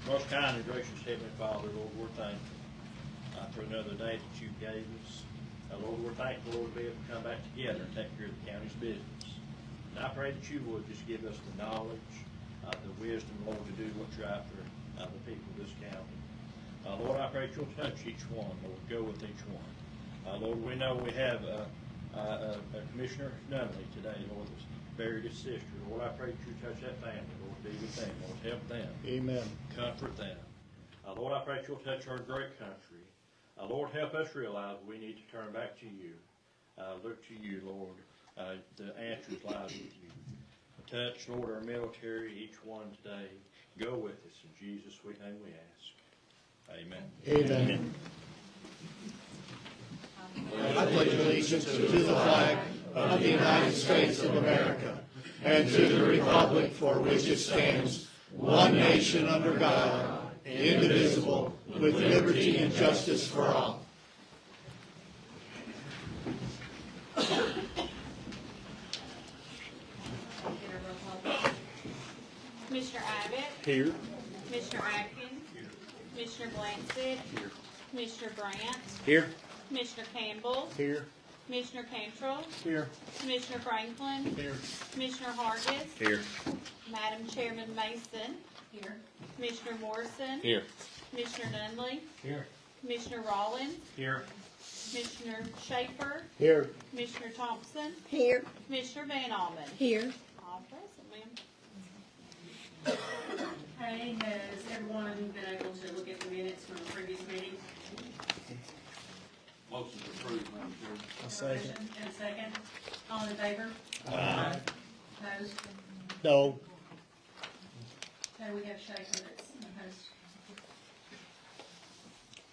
Most kind and gracious Heavenly Father, Lord, we're thankful for another day that you gave us. Lord, we're thankful, Lord, to be able to come back together and take care of the county's business. And I pray that you would just give us the knowledge, the wisdom, Lord, to do what's right for the people of this county. Lord, I pray that you'll touch each one, Lord, go with each one. Lord, we know we have a Commissioner Nunley today, Lord, that's buried his sister. Lord, I pray that you touch that family, Lord, be with them, Lord, help them. Amen. Comfort them. Lord, I pray that you'll touch our great country. Lord, help us realize we need to turn back to you. Look to you, Lord. The answers lie with you. Touch, Lord, our military, each one today. Go with us. In Jesus' sweet name we ask. Amen. Amen. I pledge allegiance to the flag of the United States of America and to the republic for which it stands, one nation under God, indivisible, with liberty and justice for all. Commissioner Abbott? Here. Commissioner Atkins? Commissioner Blanchett? Here. Commissioner Brandt? Here. Commissioner Campbell? Here. Commissioner Cantrell? Here. Commissioner Franklin? Here. Commissioner Hargis? Here. Madam Chairman Mason? Here. Commissioner Morrison? Here. Commissioner Nunley? Here. Commissioner Rollins? Here. Commissioner Schaefer? Here. Commissioner Thompson? Here. Commissioner Van Allen? Here. All present, ma'am. Okay, has everyone been able to look at the minutes from the previous meeting? Motion approved, Madam Chair. A second. Motion and a second. All in favor? Aye. Opposed? No. Okay, we have Schaefer that's opposed.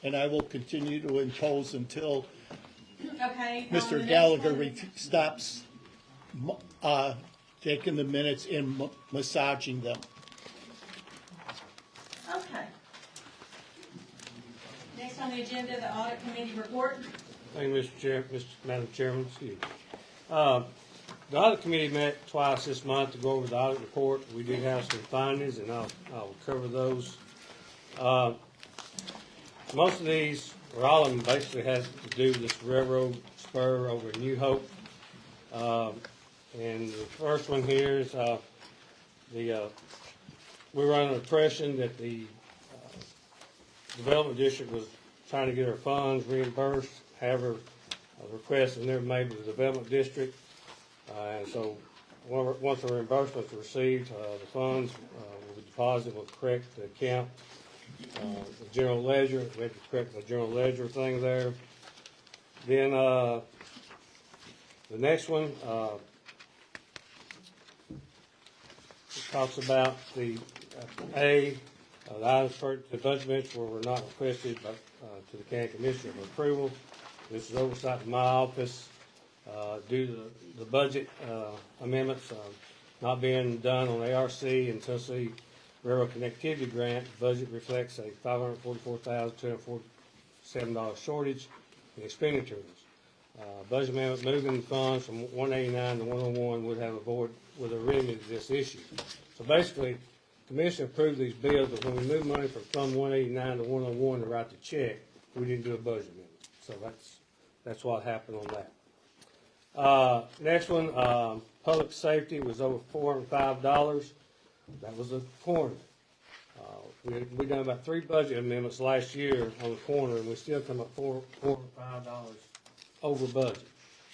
And I will continue to impose until Okay. the Mr. next Gallagher one- stops taking the minutes and massaging them. Okay. Next on the agenda, the audit committee report. Thank you, Madam Chairman, excuse me. The audit committee met twice this month to go over the audit report. We did have some findings, and I'll cover those. Most of these, or all of them, basically has to do with this railroad spur over in New Hope. And the first one here is we were under the impression that the development district was trying to get our funds reimbursed. However, a request was never made to the development district. And so once the reimbursements are received, the funds will be deposited with correct account. The general ledger, we had to correct the general ledger thing there. Then the next one talks about the the items for the budget amendments were not requested by, to the county commissioner for approval. This is oversight of my office due to the budget amendments not being done on ARC and Tennessee Railroad Connectivity Grant. The budget reflects a $544,247 shortage in expenditures. Budget amendment moving funds from 189 to 101 would have remedied this issue. So basically, the commission approved these bills, but when we moved money from Fund 189 to 101 to write the check, we didn't do a budget amendment. So that's what happened on that. Next one, public safety was over $405. That was a corner. We done about 3 budget amendments last year on the corner, and we still come up $405 over budget.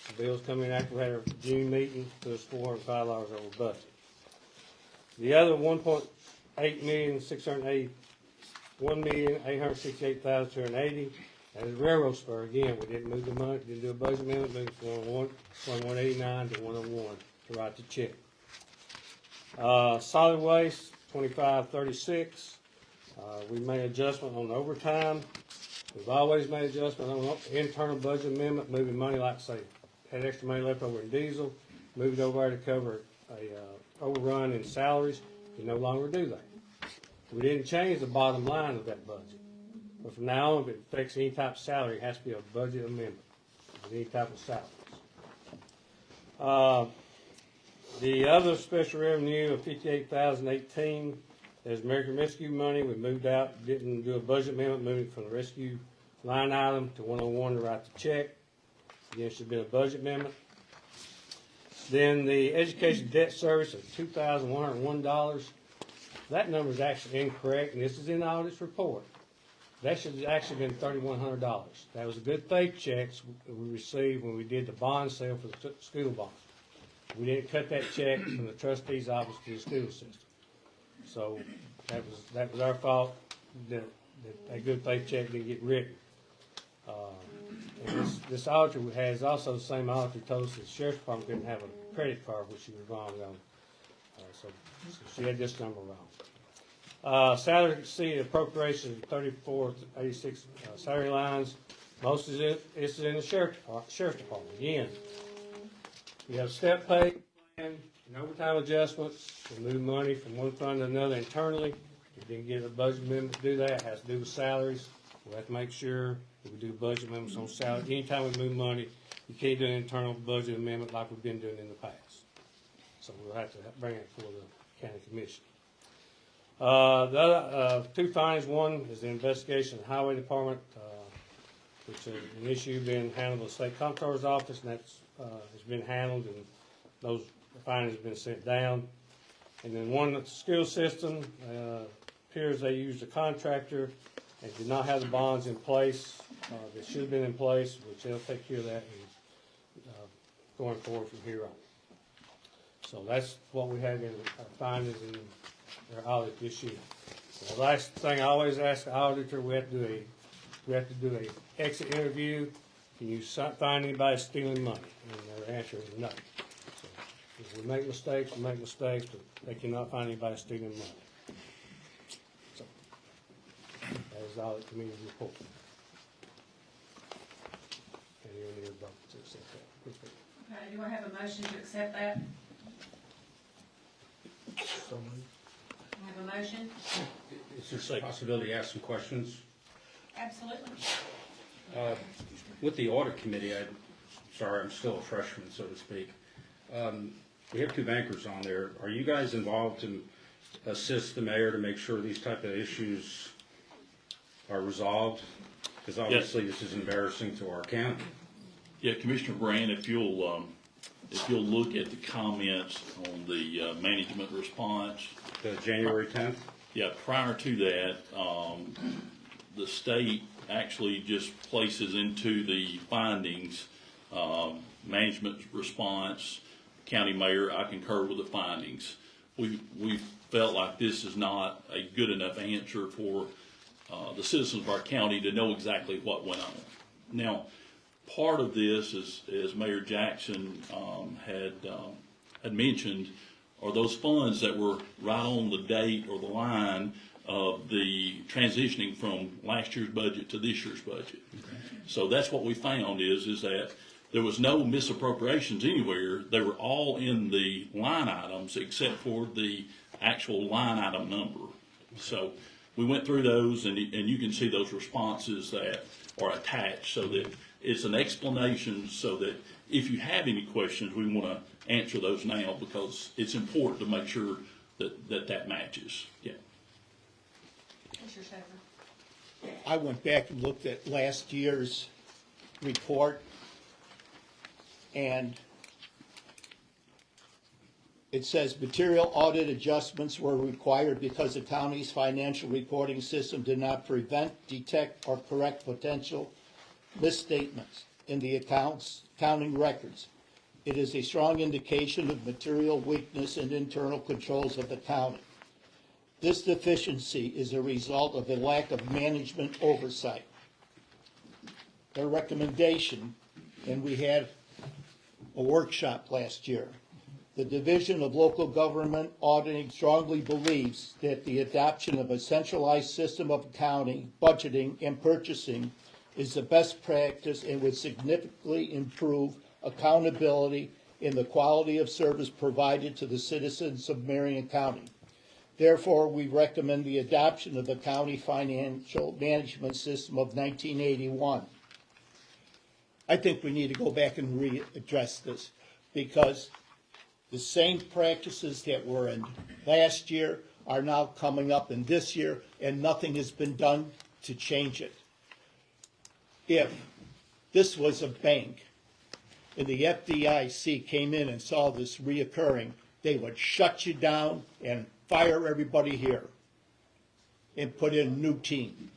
The bills come in after we had our June meeting, so it's $405 over budget. The other $1,868,280, and the railroad spur, again, we didn't move the money, didn't do a budget amendment, moved from 189 to 101 to write the check. Solid waste, 2536. We made adjustment on overtime. We've always made adjustment on internal budget amendment, moving money, like say, had extra money left over in diesel, moved it over there to cover a overrun in salaries. We no longer do that. We didn't change the bottom line of that budget. But from now on, if it affects any type of salary, it has to be a budget amendment, any type of salaries. The other special revenue of $58,018, There's American Rescue money, we moved out, didn't do a budget amendment, moved it from the rescue line item to 101 to write the check. Again, should have been a budget amendment. Then the education debt service of $2,101. That number is actually incorrect, and this is in the audit's report. That should have actually been $3,100. That was a good faith checks we received when we did the bond sale for the school bonds. We didn't cut that check from the trustee's office to the school system. So that was our fault, that a good faith check didn't get written. And this auditor has also the same auditor told us that the sheriff's department didn't have a credit card, which she was wrong on. So she had this number wrong. Salary exceeded appropriation of 3486 salary lines. Most of it is in the sheriff's department. Again, we have step pay plan and overtime adjustments. We move money from one fund to another internally. We didn't get a budget amendment to do that. It has to do with salaries. We have to make sure that we do budget amendments on salary. Anytime we move money, you can't do an internal budget amendment like we've been doing in the past. So we'll have to bring it before the county commission. The other two findings, one is the investigation of the highway department, which is an issue being handled by the state comptroller's office, and that's has been handled, and those findings have been sent down. And then one at the school system, appears they used a contractor and did not have the bonds in place that should have been in place, which they'll take care of that going forward from here on. So that's what we have in our findings in our audit this year. So the last thing I always ask the auditor, we have to do a exit interview. Can you find anybody stealing money? And their answer is no. So if we make mistakes, but they cannot find anybody stealing money. So that is the audit committee's report. And you'll need a vote to accept that. Okay, do I have a motion to accept that? I have a motion? Is there a possibility to ask some questions? Absolutely. With the audit committee, sorry, I'm still a freshman, so to speak. We have two bankers on there. Are you guys involved to assist the mayor to make sure these type of issues are resolved? Because obviously this is embarrassing to our county. Yeah, Commissioner Brand, if you'll look at the comments on the management response. The January 10th? Yeah, prior to that, the state actually just places into the findings, management response, county mayor, I concur with the findings. We felt like this is not a good enough answer for the citizens of our county to know exactly what went on. Now, part of this is, as Mayor Jackson had mentioned, are those funds that were right on the date or the line of the transitioning from last year's budget to this year's budget. Okay. So that's what we found is that there was no misappropriations anywhere. They were all in the line items except for the actual line item number. So we went through those, and you can see those responses that are attached, so that it's an explanation, so that if you have any questions, we want to answer those now, because it's important to make sure that matches. Yeah. Mr. Schaefer. I went back and looked at last year's report, and it says material audit adjustments were required because the county's financial reporting system did not prevent, detect, or correct potential misstatements in the accounting records. It is a strong indication of material weakness in internal controls of the county. This deficiency is a result of a lack of management oversight. Their recommendation, and we had a workshop last year, the Division of Local Government Auditing strongly believes that the adoption of a centralized system of accounting, budgeting, and purchasing is the best practice and would significantly improve accountability in the quality of service provided to the citizens of Marion County. Therefore, we recommend the adoption of the County Financial Management System of 1981. I think we need to go back and readdress this, because the same practices that were in last year are now coming up in this year, and nothing has been done to change it. If this was a bank and the FDIC came in and saw this reoccurring, they would shut you down and fire everybody here and put in a new team.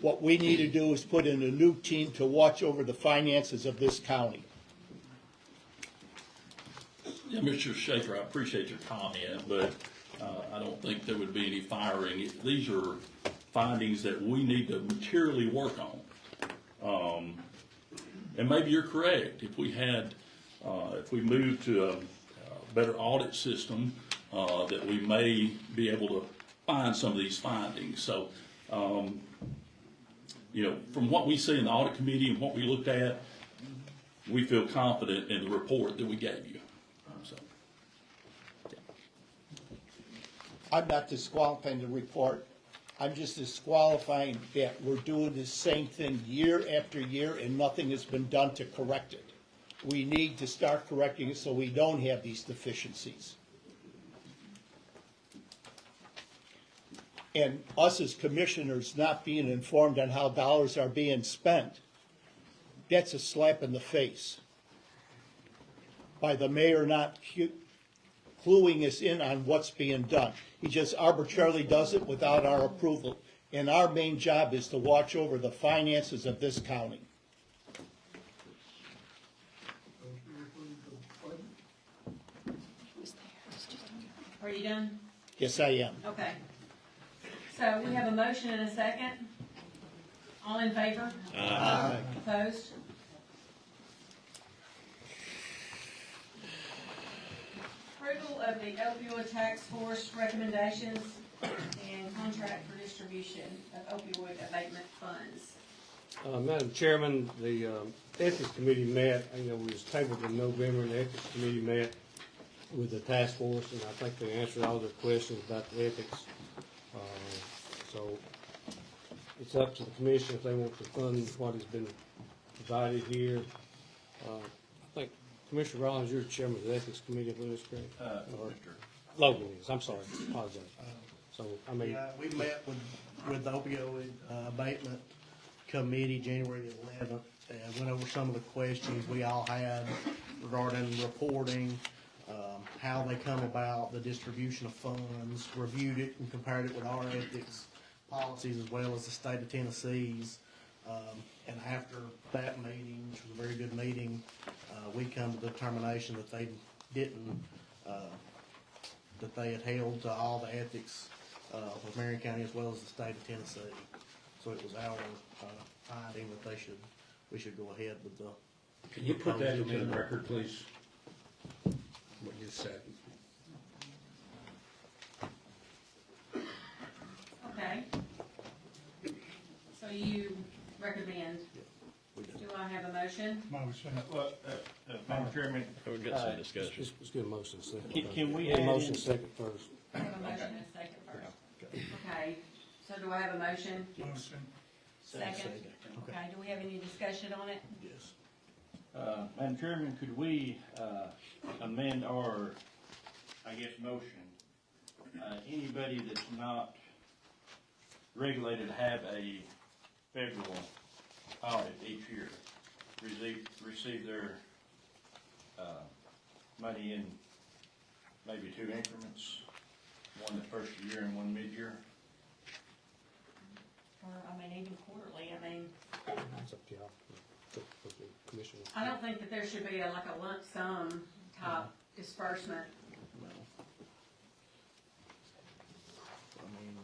What we need to do is put in a new team to watch over the finances of this county. Yeah, Mr. Schaefer, I appreciate your comment, but I don't think there would be any firing. These are findings that we need to materially work on. And maybe you're correct. If we had, if we moved to a better audit system, that we may be able to find some of these findings. So, you know, from what we see in the audit committee and what we looked at, we feel confident in the report that we gave you. So, I'm not disqualifying the report. I'm just disqualifying that we're doing the same thing year after year and nothing has been done to correct it. We need to start correcting it so we don't have these deficiencies. And us as commissioners not being informed on how dollars are being spent, that's a slap in the face. By the mayor not cluing us in on what's being done. He just arbitrarily does it without our approval. And our main job is to watch over the finances of this county. Are you done? Yes, I am. Okay. So we have a motion and a second. All in favor? Aye. Opposed? Approval of the opioid task force recommendations and contract for distribution of opioid abatement funds. Madam Chairman, the Ethics Committee met, we was tabled in November, and the Ethics Committee met with the task force, and I think they answered all their questions about the ethics. So it's up to the commission if they want to fund what has been provided here. I think Commissioner Rollins, you're chairman of the Ethics Committee, if that's correct? Or Logan is, I'm sorry, apologize. So, I mean, Yeah, we met with the opioid abatement committee January the 11th, and went over some of the questions we all had regarding reporting, how they come about, the distribution of funds, reviewed it and compared it with our ethics policies as well as the state of Tennessee's. And after that meeting, which was a very good meeting, we come to the determination that they didn't, that they had held to all the ethics of Marion County as well as the state of Tennessee. So it was our finding that we should go ahead with the. Can you put that into the record, please? What you said. Okay. So you recommend, do I have a motion? Madam Chairman, We'll get some discussion. let's get a motion second. Can we Get a add motion in- second first. I have a motion and a second first. Okay, so do I have a motion? Second? Okay, do we have any discussion on it? Yes. Madam Chairman, could we amend our, I guess, motion? Anybody that's not regulated to have a federal audit each year receive their money in maybe 2 increments, one the first year and one mid-year? Or, even quarterly, It's up to y'all. It's up to the commissioner. I don't think that there should be like a lump sum type disbursement.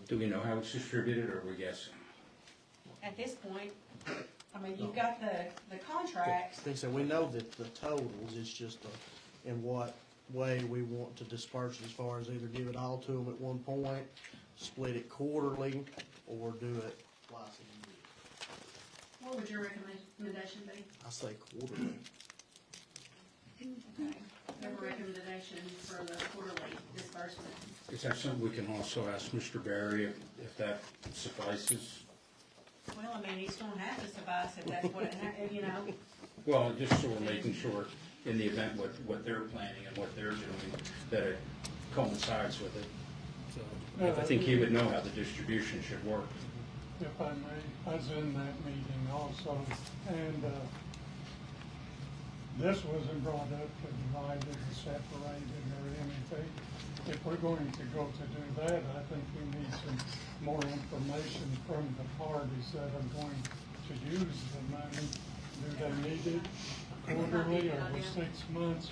Do we know how it's distributed, or are we guessing? At this point, you've got the contract. They said, we know that the totals, it's just in what way we want to disperse as far as either give it all to them at one point, split it quarterly, or do it twice a year. What would your recommendation be? I say quarterly. Okay. We have a recommendation for the quarterly disbursement. Is that something we can also ask Mr. Barry if that suffices? Well, he's gonna have to suffice if that's what it, Well, just so we're making sure, in the event what they're planning and what they're doing, that it coincides with it. I think he would know how the distribution should work. If I may, I was in that meeting also, and this wasn't brought up to divide it or separate it or anything. If we're going to go to do that, I think we need some more information from the parties that are going to use the money. Do they need it quarterly or every 6 months?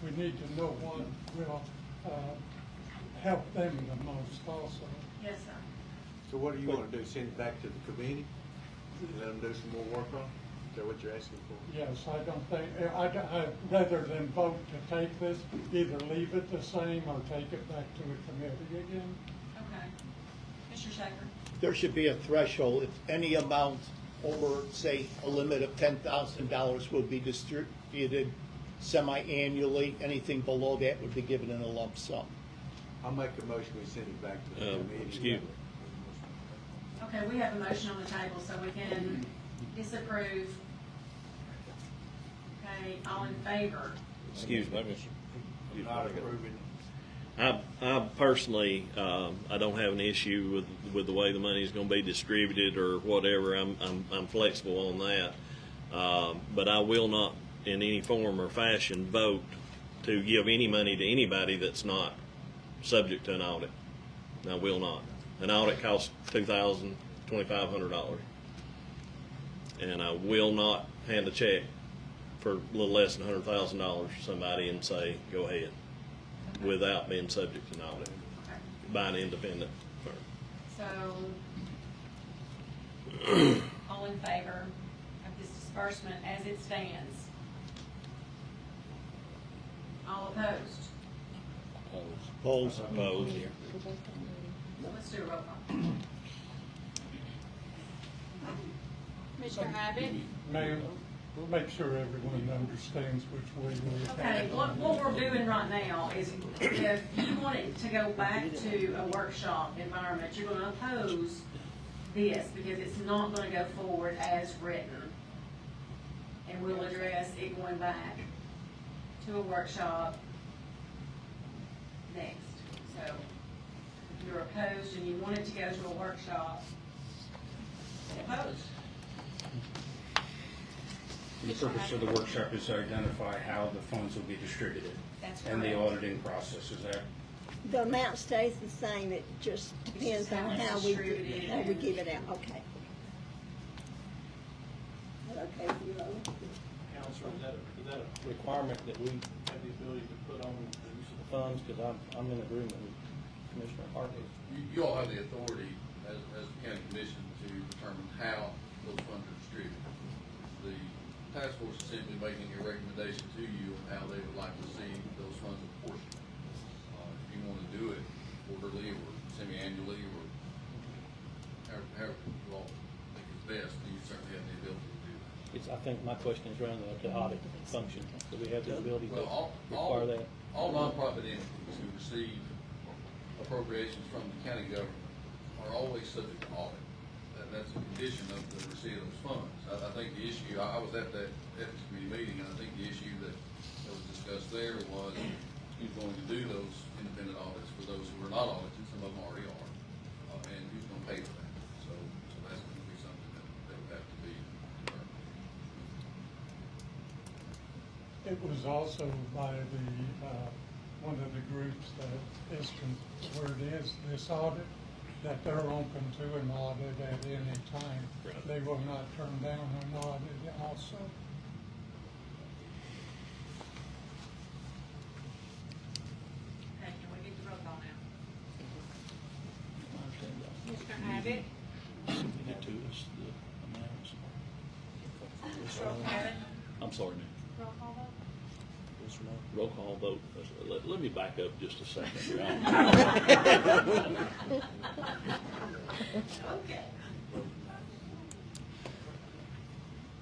We need to know what will help them the most also. Yes, sir. So what do you want to do, send it back to the committee, let them do some more work on it? Is that what you're asking for? Yes, I don't think, rather than vote to take this, either leave it the same or take it back to a committee again. Okay. Mr. Schaefer? There should be a threshold. If any amount over, say, a limit of $10,000 will be distributed semi-annually. Anything below that would be given in a lump sum. I'll make a motion, we send it back to the committee. Excuse me. Okay, we have a motion on the table, so we can disapprove. Okay, all in favor? Excuse me, Not approving. I personally, I don't have an issue with the way the money is going to be distributed or whatever. I'm flexible on that. But I will not, in any form or fashion, vote to give any money to anybody that's not subject to an audit. I will not. An audit costs $2,000, $2,500. And I will not hand a check for a little less than $100,000 to somebody and say, go ahead, without being subject to an audit Okay. by an independent firm. So, all in favor of this disbursement as it stands? All opposed? Opposed? Opposed. Let's do a roll call. Mr. Abbott? Ma'am, we'll make sure everyone understands which way we. Okay, what we're doing right now is if you want it to go back to a workshop environment, you're gonna oppose this because it's not gonna go forward as written. And we'll address it going back to a workshop next. So if you're opposed and you want it to go to a workshop, opposed. The purpose of the workshop is to identify how the funds will be distributed. That's And the correct. auditing process, is that? The amount stays the same, it just depends just on how how it's we, distributed. how we give it out, okay. Okay, you know, Counselor, is that a requirement that we have the ability to put on the use of the funds? Because I'm in agreement with Commissioner Hartley. You all have the authority as the county commission to determine how those funds are distributed. The task force is simply making a recommendation to you on how they would like to see those funds apportioned. If you want to do it quarterly or semi-annually or however you all think is best, you certainly have the ability to do that. I think my question is around the audit function. Do we have the ability to Well, require that? all nonprofit entities who receive appropriations from the county government are always subject to audit. That's a condition of the receipt of those funds. I think the issue, I was at that ethics committee meeting, and I think the issue that was discussed there was who's going to do those independent audits for those who are not audited, some of them already are, and who's going to pay for that. So that's going to be something that would have to be determined. It was also by the, one of the groups that is, where it is, this audit, that they're open to an audit at any time. Right. They will not turn down an audit also. Okay, can we get the roll call now? Mr. Abbott? Get to us the amounts. Roll call. I'm sorry, ma'am. Roll call vote? Yes or no? Roll call vote. Let me back up just a second. Okay.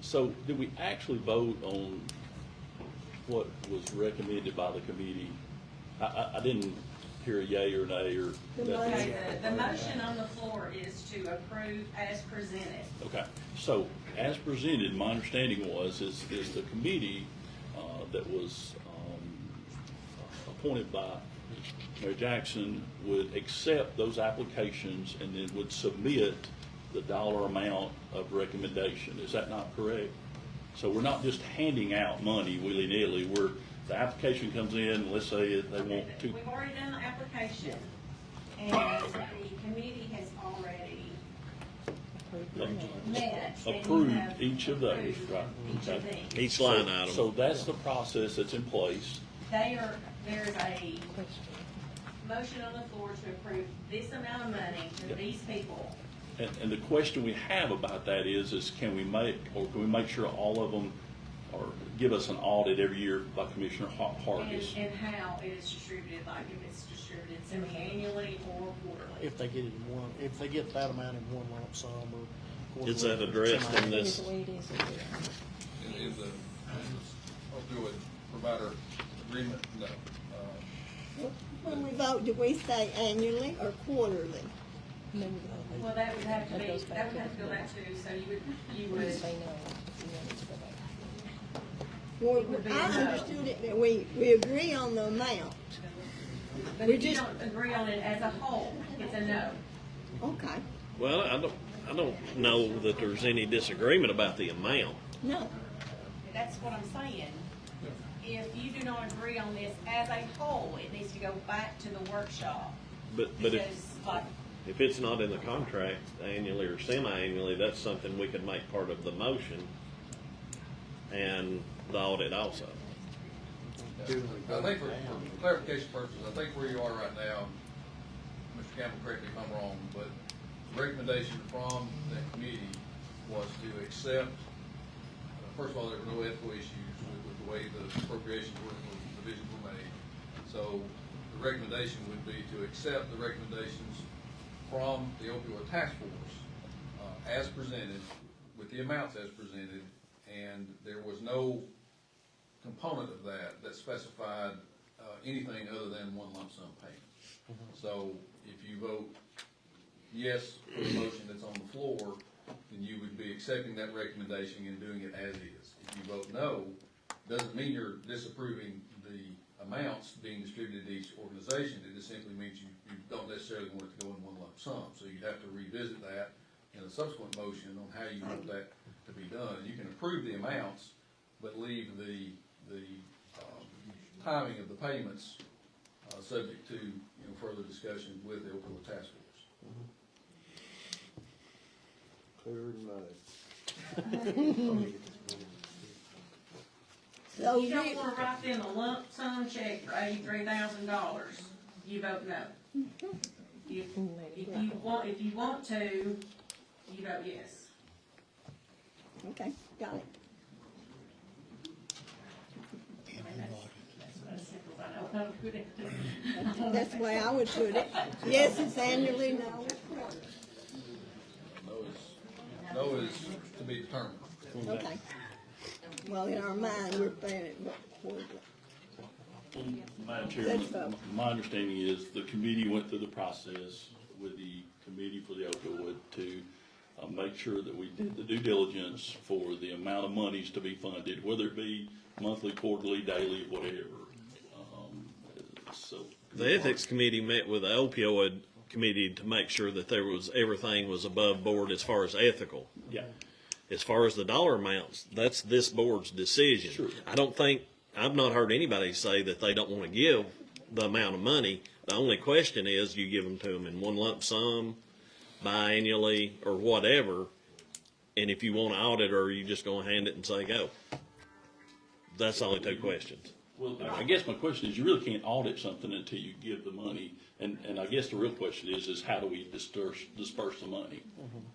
So did we actually vote on what was recommended by the committee? I didn't hear a yay or nay or. Okay, the motion on the floor is to approve as presented. Okay, so as presented, my understanding is the committee that was appointed by Mayor Jackson would accept those applications and then would submit the dollar amount of recommendation. Is that not correct? So we're not just handing out money willy-nilly. The application comes in, let's say they want to. We've already done the application, and the committee has already met. and Approved have each of those, approved right? Each of Okay. these. Each line item. So that's the process that's in place. There's a motion on the floor to approve this amount of money to these people. And the question we have about that is can we make sure all of them or give us an audit every year by Commissioner Hargis? And how it is distributed, like if it's distributed semi-annually or quarterly. If they get it in one, if they get that amount in one lump sum or. quarterly, Is that addressed in semi- this? Is the opioid provider agreement? No. When we vote, do we say annually or quarterly? Well, that would have to be, that would have to go back to, so you would. Well, It would be I a no. understood it that we agree on the amount. But We if you just- don't agree on it as a whole, it's a no. Okay, Well, I don't know that there's any disagreement about the amount. no. That's what I'm saying. If you do not agree on this as a whole, it needs to go back to the workshop. But Because like, if it's not in the contract annually or semi-annually, that's something we could make part of the motion and the audit also. I think for clarification purposes, I think where you are right now, Mr. Campbell, correct me if I'm wrong, but the recommendation from that committee was to accept, first of all, there were no ethical issues with the way the appropriations were, the divisions were made. So the recommendation would be to accept the recommendations from the opioid task force as presented, with the amounts as presented, and there was no component of that specified anything other than one lump sum payment. So if you vote yes for the motion that's on the floor, then you would be accepting that recommendation and doing it as is. If you vote no, doesn't mean you're disapproving the amounts being distributed to each organization. It just simply means you don't necessarily want it to go in one lump sum. So you'd have to revisit that in a subsequent motion on how you want that to be done. You can approve the amounts, but leave the timing of the payments subject to further discussion with the opioid task force. Clear as mud. So You don't wanna write them a lump sum check for $83,000, you vote no. If you want to, you vote yes. okay, got it. That's simple, I know how to put it. That's the way I would put it. Yes, it's annually, no, it's quarterly. No is to be determined. Okay. Well, in our mind, we're paying it quarterly. Madam Chairman, Let's vote. my understanding is the committee went through the process with the committee for the opioid to make sure that we did the due diligence for the amount of monies to be funded, whether it be monthly, quarterly, daily, whatever. So The ethics committee met with the opioid committee to make sure that everything was above board as far as ethical. yeah, As far as the dollar amounts, that's this board's decision. Sure. I've not heard anybody say that they don't want to give the amount of money. The only question is you give them to them in one lump sum, biannually, or whatever. And if you want to audit, or are you just going to hand it and say go? That's the only two questions. well, I guess my question is, you really can't audit something until you give the money, and I guess the real question is how do we disperse the money?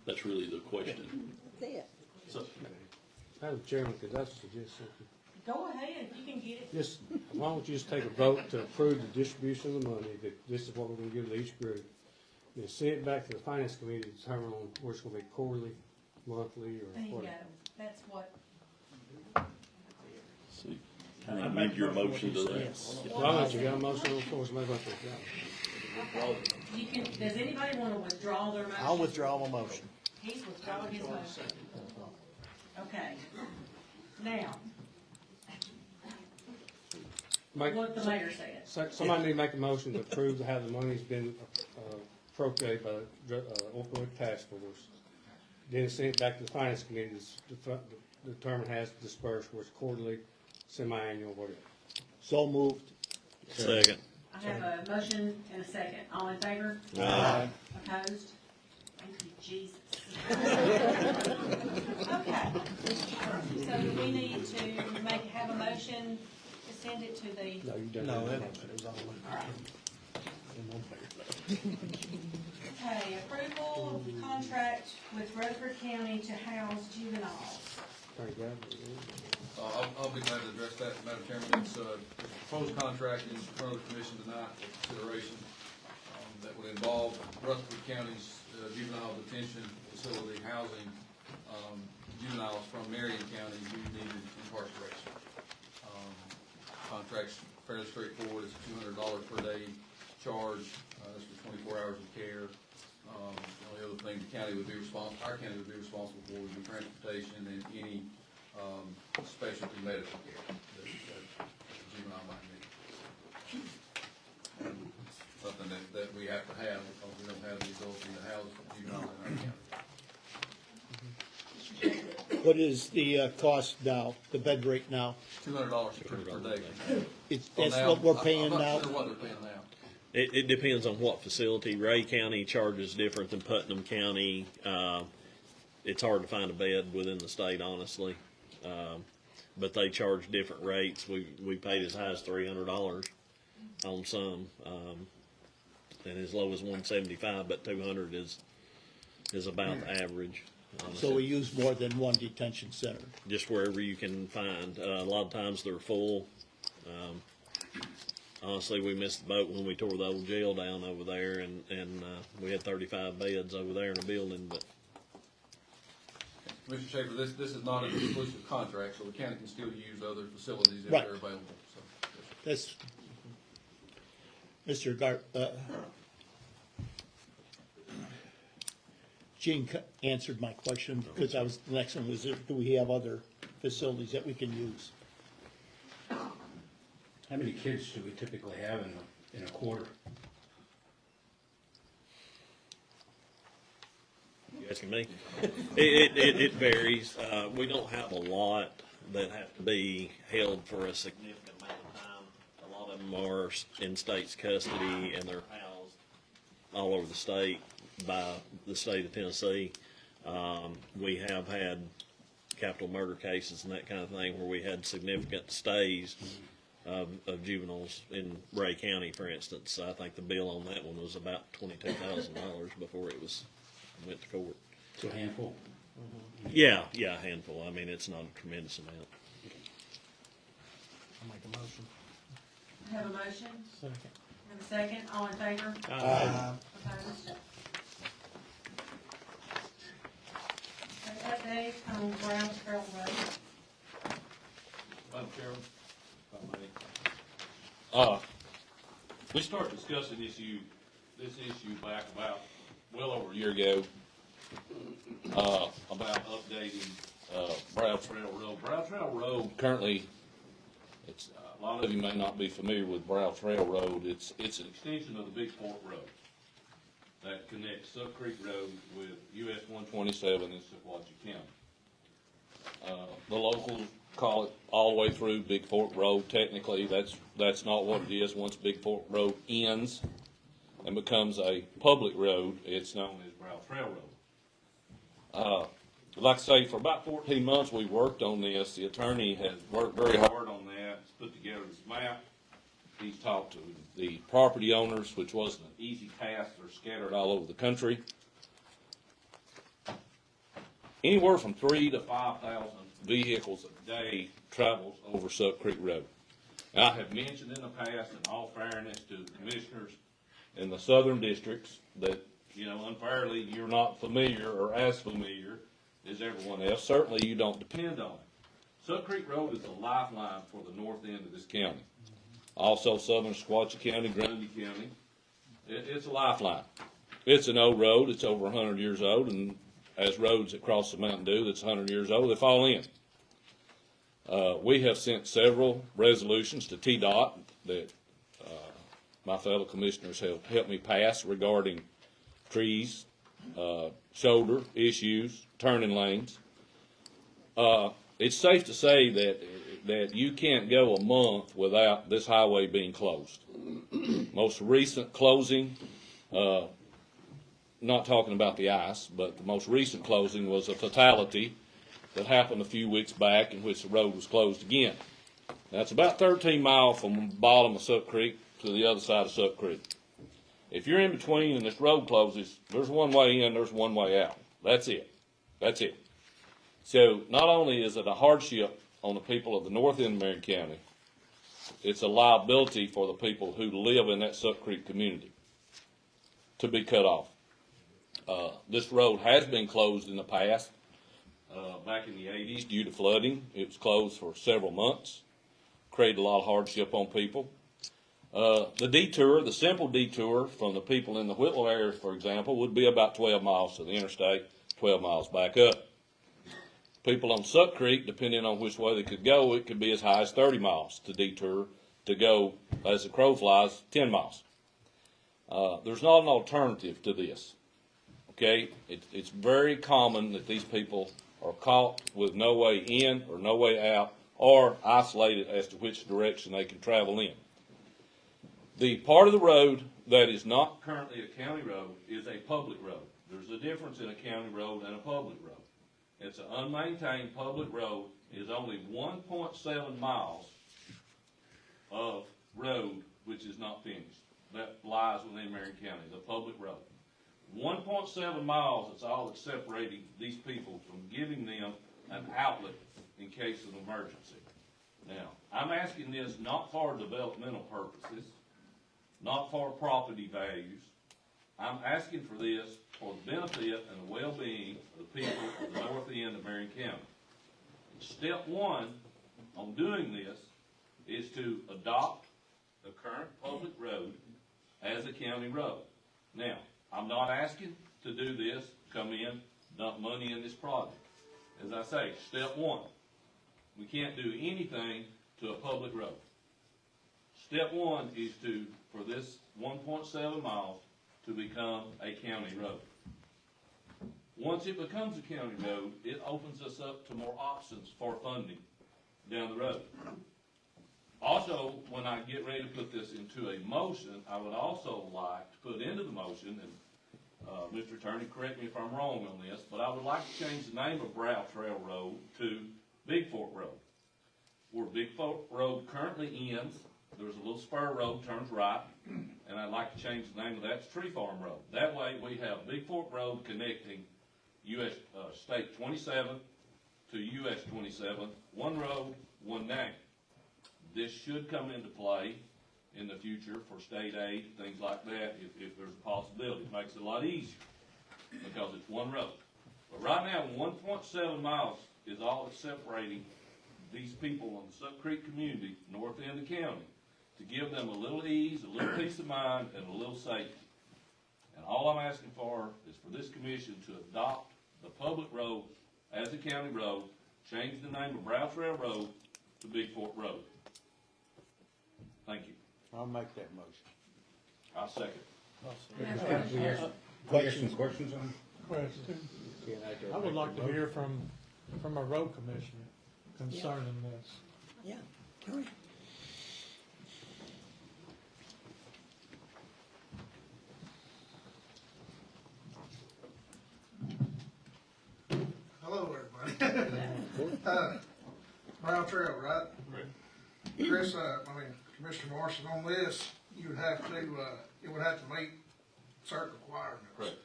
That's really the question. That's it. So, Madam Chairman, could I suggest something? Go ahead, you can get it. Just, why don't you just take a vote to approve the distribution of the money, that this is what we're gonna give to each group. Then send it back to the finance committee to determine on where it's gonna be quarterly, monthly, or there you go. whatever. That's what, so can you amend your motion to that? Yes. Well, I know you got a motion on the floor, so maybe I think that. You can, does anybody wanna withdraw their motion? I'll withdraw my motion. He's withdrawing his motion. Okay. Now, what the mayor said. Somebody need to make a motion to approve to have the money's been appropriated by the opioid task force. Then send it back to the finance committee to determine how it's dispersed, whether it's quarterly, semi-annual, whatever. So moved. Second. I have a motion and a second. All in favor? Aye. Opposed? Thank you, Jesus. Okay. So do we need to have a motion to send it to the, No, you don't. No, that was all. all right. In one place. Okay, approval of the contract with Rutherford County to house juveniles. I'll be glad to address that, Madam Chairman. It's a proposed contract in front of the commission tonight for consideration that would involve Rutherford County's juvenile detention facility housing juveniles from Marion County who needed incarceration. Contract's fairly straightforward. It's $200 per day charge. That's for 24 hours of care. The only other thing the county would be our county would be responsible for would be transportation and any specialty medical care that the juvenile might need. Something that we have to have because we don't have the ability to house juveniles in our county. What is the cost now, the bed rate now? $200 per day. That's what we're paying now? I'm not sure what they're paying now. It depends on what facility. Ray County charges different than Putnam County. It's hard to find a bed within the state, honestly. But they charge different rates. We paid as high as $300 on some, and as low as $175. But $200 is about the average. Honestly. So we use more than one detention center? Just wherever you can find. A lot of times they're full. Honestly, we missed the boat when we tore the old jail down over there, and we had 35 beds over there in a building. But Mr. Schaefer, this is not an exclusive contract, so the county can still use other facilities if Right. they're available. So, That's, Mr. Gene answered my question, because the next one was, do we have other facilities that we can use? How many kids do we typically have in a quarter? you asking me? It varies. We don't have a lot that have to be held for a significant amount of time. A lot of them are in state's custody, and they're housed all over the state by the state of Tennessee. We have had capital murder cases and that kind of thing where we had significant stays of juveniles in Ray County, for instance. I think the bill on that one was about $22,000 before it went to court. So a handful? Yeah, a handful. I mean, it's not a tremendous amount. I'll make a motion. Have a motion? Second. Have a second? All in favor? Opposed? Okay, update on Brown Trail Road. Madam Chairman, if I may. We started discussing this issue back about well over a year ago, about updating, Brown Trail Road. Brown Trail Road currently, a lot of you may not be familiar with Brown Trail Road. It's an extension of the Big Fork Road that connects Suck Creek Road with US 127 in Sequatchie County. The locals call it all the way through Big Fork Road. Technically, that's not what it is. Once Big Fork Road ends and becomes a public road, it's known as Brown Trail Road. Like I say, for about 14 months we worked on this. The attorney has worked very hard on that. He's put together this map. He's talked to the property owners, which wasn't an easy task. They're scattered all over the country. Anywhere from 3,000 to 5,000 vehicles a day travels over Suck Creek Road. Now, I have mentioned in the past, in all fairness to the commissioners in the southern districts, that, unfairly, you're not familiar or as familiar as everyone else. Certainly, you don't depend on it. Suck Creek Road is a lifeline for the north end of this county. Also, southern Sequatchie County, Grundy County. It's a lifeline. It's an old road. It's over 100 years old, and as roads that cross the mountain do, that's 100 years old, they fall in. We have sent several resolutions to TDOT that my fellow commissioners have helped me pass regarding trees, shoulder issues, turning lanes. It's safe to say that you can't go a month without this highway being closed. Most recent closing, not talking about the ice, but the most recent closing was a fatality that happened a few weeks back in which the road was closed again. That's about 13 miles from the bottom of Suck Creek to the other side of Suck Creek. If you're in between and this road closes, there's one way in, there's one way out. That's it. That's it. So not only is it a hardship on the people of the north end of Marion County, it's a liability for the people who live in that Suck Creek community to be cut off. This road has been closed in the past. Back in the 80s due to flooding, it was closed for several months. Created a lot of hardship on people. The detour, the simple detour from the people in the Whitwell area, for example, would be about 12 miles to the interstate, 12 miles back up. People on Suck Creek, depending on which way they could go, it could be as high as 30 miles to detour to go, as the crow flies, 10 miles. There's not an alternative to this. Okay? It's very common that these people are caught with no way in or no way out, or isolated as to which direction they can travel in. The part of the road that is not currently a county road is a public road. There's a difference in a county road and a public road. It's an unmaintained public road. Is only 1.7 miles of road which is not finished. That lies within Marion County, the public road. 1.7 miles is all that's separating these people from giving them an outlet in case of an emergency. Now, I'm asking this not for developmental purposes, not for property values. I'm asking for this for the benefit and the well-being of the people of the north end of Marion County. Step one on doing this is to adopt the current public road as a county road. Now, I'm not asking to do this, come in, dump money in this project. As I say, step one, we can't do anything to a public road. Step one is for this 1.7 miles to become a county road. Once it becomes a county road, it opens us up to more options for funding down the road. Also, when I get ready to put this into a motion, I would also like to put into the motion, and Mr. Attorney, correct me if I'm wrong on this, but I would like to change the name of Brow Trail Road to Big Fork Road. Where Big Fork Road currently ends, there's a little spur road, turns right, and I'd like to change the name of that to Tree Farm Road. That way we have Big Fork Road connecting US State 27 to US 27, one road, one name. This should come into play in the future for state aid, things like that, if there's a possibility. It makes it a lot easier because it's one road. But right now, 1.7 miles is all that's separating these people on the Suck Creek community, north end of the county, to give them a little ease, a little peace of mind, and a little safety. And all I'm asking for is for this commission to adopt the public road as a county road, change the name of Brow Trail Road to Big Fork Road. Thank you. I'll make that motion. I'll second. Questions on? Question. I would like to hear from a road commissioner concerning this. Yeah, go ahead. Hello, everybody. Brown Trail, right? Chris, Commissioner Morrison, on this, you would have to, it would have to meet certain requirements. Correct.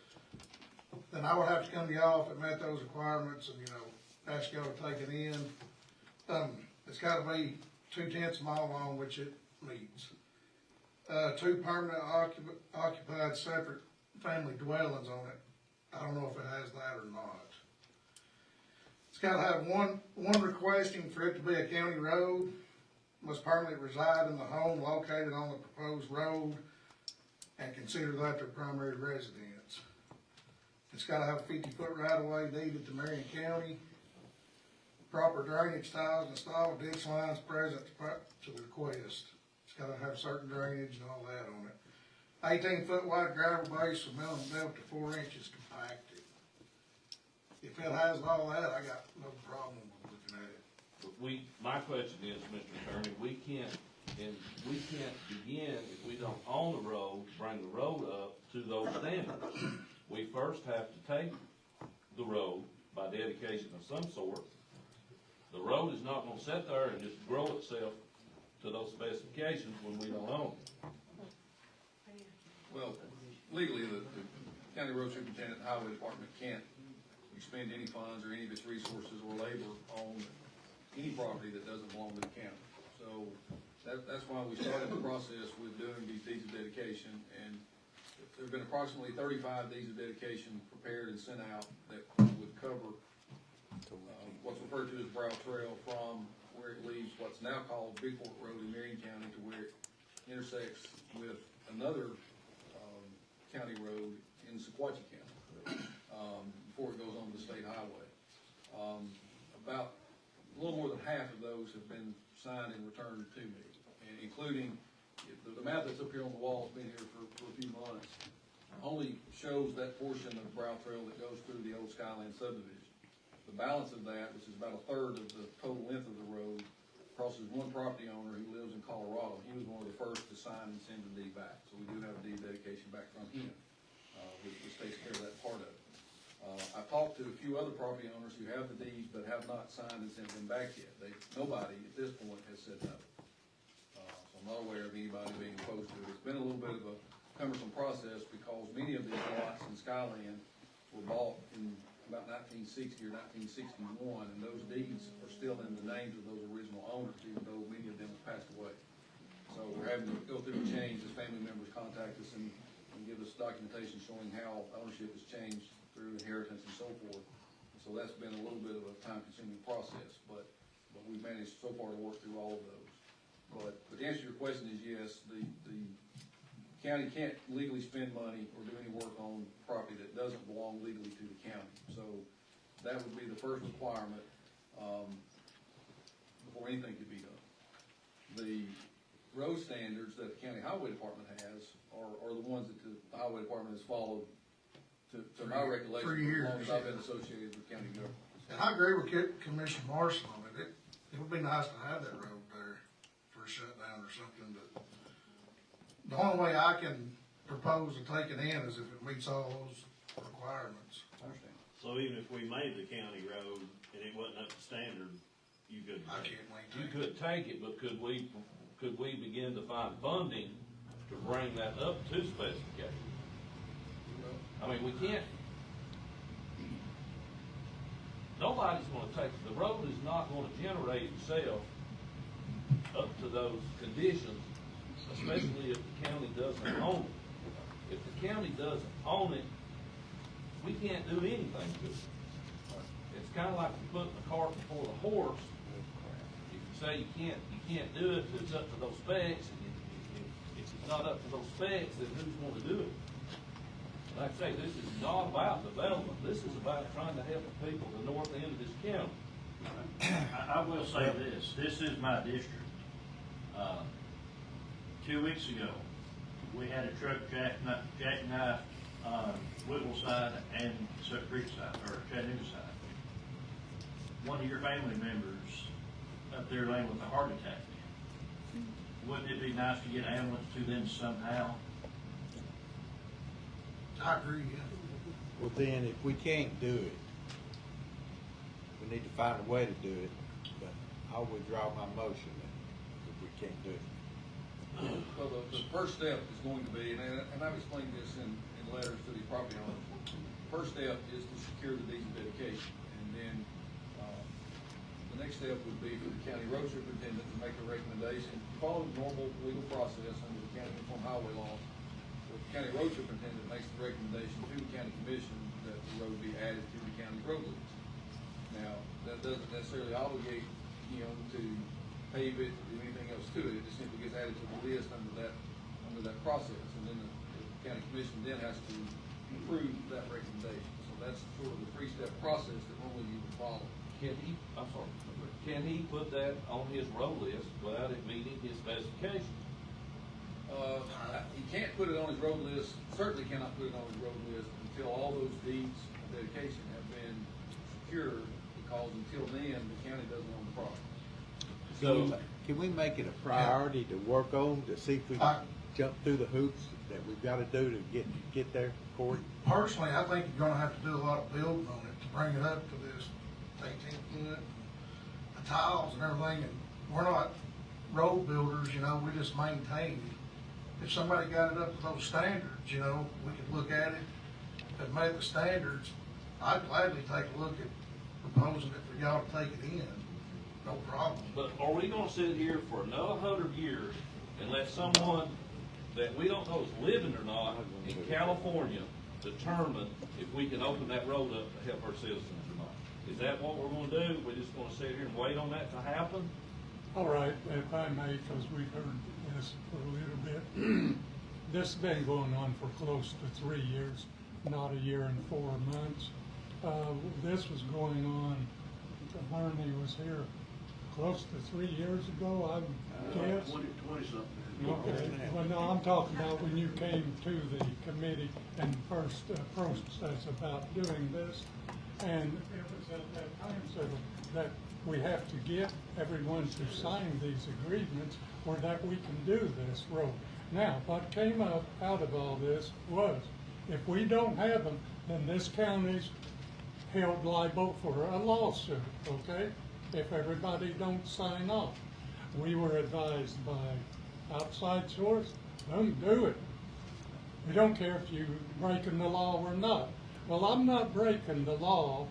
Then I would have to come to y'all if it met those requirements and, ask y'all to take it in. It's gotta be 2/10 mile long, which it meets. 2 permanent occupied separate family dwellings on it. I don't know if it has that or not. It's gotta have one requesting for it to be a county road, must permanently reside in the home located on the proposed road and consider that their primary residence. It's gotta have a 50-foot right-of-way deeded to Marion County. proper drainage tiles installed, ditch lines present to the request. It's gotta have certain drainage and all that on it. 18-foot wide gravel base with minimum depth of 4 inches compacted. If it has all that, I got no problem with looking at it. My question is, Mr. Attorney, we can't begin, if we don't own the road, bring the road up to those standards. We first have to take the road by dedication of some sort. The road is not gonna sit there and just grow itself to those specifications when we don't own it. Well, legally, the county road superintendent and highway department can't expend any funds or any of its resources or labor on any property that doesn't belong to the county. So that's why we started the process with doing these deeds of dedication, and there've been approximately 35 deeds of dedication prepared and sent out that would cover what's referred to as Brow Trail from where it leaves what's now called Big Fork Road in Marion County to where it intersects with another county road in Sequatchie County, before it goes on the state highway. About a little more than half of those have been signed and returned to me, and including the map that's up here on the wall has been here for a few months, only shows that portion of Brow Trail that goes through the old Skyland subdivision. The balance of that, which is about a third of the total length of the road, crosses one property owner who lives in Colorado. He was one of the first to sign and send the deed back, so we do have a deed dedication back from him, which takes care of that part of it. I've talked to a few other property owners who have the deeds but have not signed and sent them back yet. Nobody at this point has said no. So I'm not aware of anybody being opposed to it. It's been a little bit of a cumbersome process because many of these lots in Skyland were bought in about 1960 or 1961, and those deeds are still in the names of those original owners, even though many of them have passed away. So we're having to go through a change as family members contact us and give us documentation showing how ownership has changed through inheritance and so forth. So that's been a little bit of a time-consuming process, but we've managed so far to work through all of those. But to answer your question is yes, the county can't legally spend money or do any work on property that doesn't belong legally to the county. So that would be the first requirement before anything could be done. The road standards that the county highway department has are the ones that the highway department has followed to my recollection For as years, long as I've been associated with county government. And I agree with Commissioner Marshall on it. It would be nice to have that road there for a shutdown or something, but the only way I can propose to take it in is if it meets all those requirements. I understand. So even if we made the county road and it wasn't up to standard, you could. I can't maintain. You could take it, but could we begin to find funding to bring that up to specification? I mean, we can't, nobody's gonna take, the road is not gonna generate itself up to those conditions, especially if the county doesn't own it. If the county doesn't own it, we can't do anything to it. It's kinda like putting the cart before the horse. If you say you can't do it, if it's up to those specs, and if it's not up to those specs, then who's gonna do it? Like I say, this is not about development, this is about trying to help the people in the north end of this county. I will say this is my district. 2 weeks ago, we had a truck jackknife on Whittle side and Sutter Creek side, or Chattanooga side. One of your family members up there laying with a heart attack. Wouldn't it be nice to get an ambulance to them somehow? I agree, yeah. Well, then, if we can't do it, we need to find a way to do it, but I'll withdraw my motion if we can't do it. Well, the first step is going to be, and I've explained this in letters to the property owners, first step is to secure the deed of dedication, and then the next step would be for the county road superintendent to make a recommendation, following normal legal process under the county uniform highway law. The county road superintendent makes the recommendation to the county commission that the road be added to the county road list. Now, that doesn't necessarily obligate him to pave it, do anything else to it, it just simply gets added to the list under that process, and then the county commission then has to approve that recommendation. So that's sort of the three-step process that normally you would follow. can he put that on his road list without it meeting his specifications? He can't put it on his road list, certainly cannot put it on his road list until all those deeds of dedication have been secured, because until then, the county doesn't own the property. So, can we make it a priority to work on, to see if we can jump through the hoops that we've gotta do to get there, Corey? Personally, I think you're gonna have to do a lot of building on it to bring it up to this 18-foot, the tiles and everything, and we're not road builders, you know, we just maintain it. If somebody got it up to those standards, you know, we could look at it, if it met the standards, I'd gladly take a look at proposing it for y'all to take it in, no problem. But are we gonna sit here for another 100 years and let someone that we don't know is living or not in California determine if we can open that road up to help our citizens or not? Is that what we're gonna do? We're just gonna sit here and wait on that to happen? All right, if I may, because we've heard this for a little bit. This has been going on for close to 3 years, not a year and 4 months. This was going on, Bernie was here close to 3 years ago, I guess. 20-something. Okay, well, no, I'm talking about when you came to the committee and first process about doing this. And it was at that time said that we have to get everyone to sign these agreements or that we can do this road. Now, what came up out of all this was, if we don't have them, then this county's held liable for a lawsuit, okay? If everybody don't sign off. We were advised by outside source, don't do it. We don't care if you're breaking the law or not. Well, I'm not breaking the law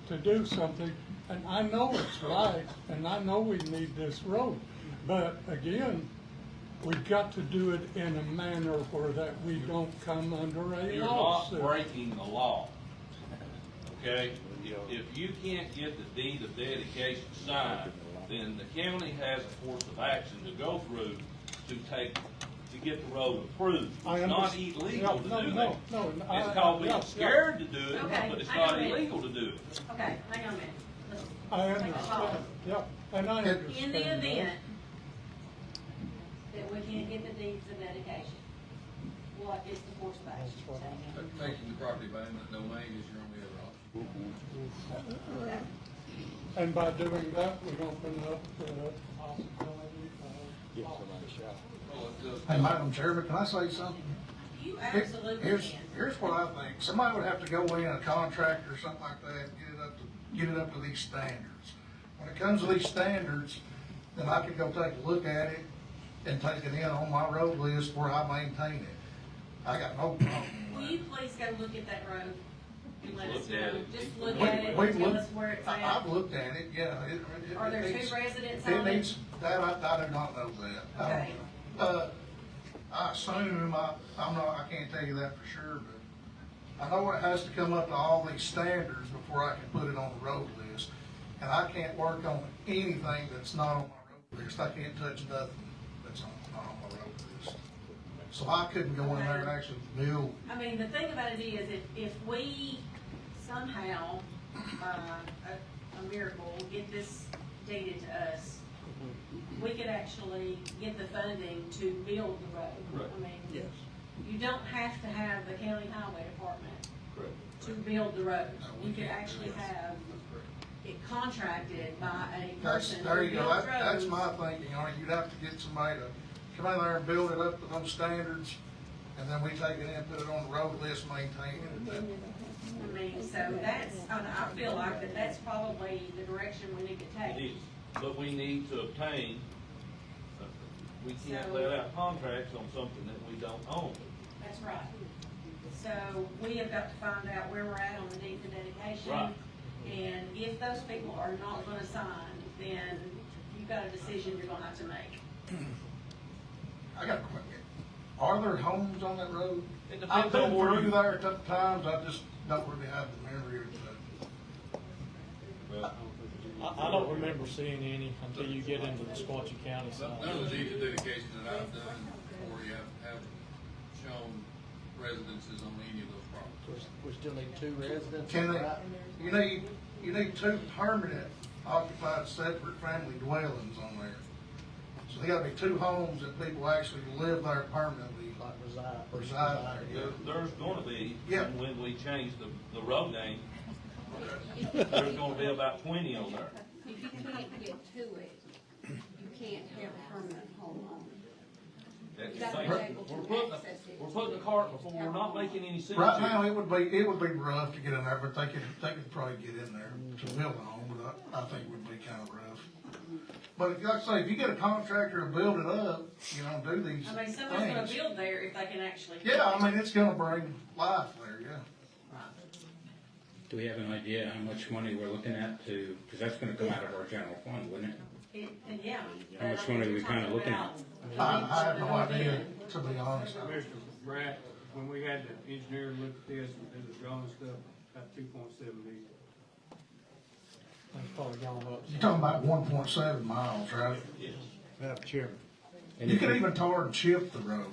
to do something, and I know it's right, and I know we need this road. But again, we've got to do it in a manner where that we don't come under a You're lawsuit. not breaking the law, okay? If you can't get the deed of dedication signed, then the county has a course of action to go through to get the road approved. It's not illegal to do that. No, It's called being scared to do it, Okay, but it's hang on not a minute. illegal to do it. Okay, hang on a minute. Let's I take a pause. understand, yep, and I understand In the that. event that we can't get the deeds of dedication, what is the course of action? Taking the property by eminent domain is your only other option. And by doing that, we open up the possibility of. Somebody shot. Hey, Madam Chairman, can I say something? You absolutely Here's, can. here's what I think. Somebody would have to go in, a contractor or something like that, get it up to these standards. When it comes to these standards, then I could go take a look at it and take it in on my road list where I maintain it. I got no problem Will with you please go look at that road and let us Look at know? it. Just look that. at it We've and tell looked- us where it's I've at. looked at it, yeah. Are there needs- two residents It on it? needs, that I do not know that. I don't Okay. know. I assume, I can't tell you that for sure, but I know it has to come up to all these standards before I can put it on the road list. And I can't work on anything that's not on my road list. I can't touch nothing that's not on my road list. So I couldn't go in there and actually build. I mean, the thing about it is, if we somehow, a miracle, get this deeded to us, we could actually get the funding to build the road. Correct. I mean, Yes. you don't have to have the county highway department Correct. to build the road. You could actually have it contracted by a person There who you go. builds That's roads. my thinking on it. You'd have to get somebody to come in there and build it up to those standards, and then we take it in, put it on the road list, maintain it. I mean, so that's, I feel like that's probably the direction we need to It take. is, but we need to obtain, we can't So- let out contracts on something that we don't own. That's right. So we have got to find out where we're at on the deed of dedication. Right. And if those people are not gonna sign, then you've got a decision you're gonna have to make. I got a question. Are there homes on that road? It I've depends been on where through you. there a couple times. I just don't really have the memory of that. I don't remember seeing any until you get into the Squatchy County side. None of the deeds of dedication that I've done, or you have shown residences on any of those properties. We still need 2 residents, Can they, right? you need 2 permanent occupied separate family dwellings on there. So they gotta be 2 homes that people actually live there permanently, Like reside there. There's gonna be, Yeah. when we change the road name, there's gonna be about 20 on there. If you can't get to it, you can't have a permanent home on it. That's You the gotta thing. be able to access it. We're putting the cart before, we're not making any sense. Right now, it would be rough to get in there, but they could probably get in there to build a home, but I think it would be kind of rough. But like I say, if you get a contractor to build it up, you know, do these I mean, somebody's gonna things. build there if they can actually. Yeah, I mean, it's gonna bring life there, yeah. Do we have an idea how much money we're looking at to, because that's gonna come out of our general fund, wouldn't it? And yeah. How much money are we kinda looking at? I have no idea, to be honest. Mr. Brad, when we had the engineer look at this, and the drawing stuff, about 2.7 million. That's probably gone up. You're talking about 1.7 miles, right? Madam Chairman. You could even tar and chip the road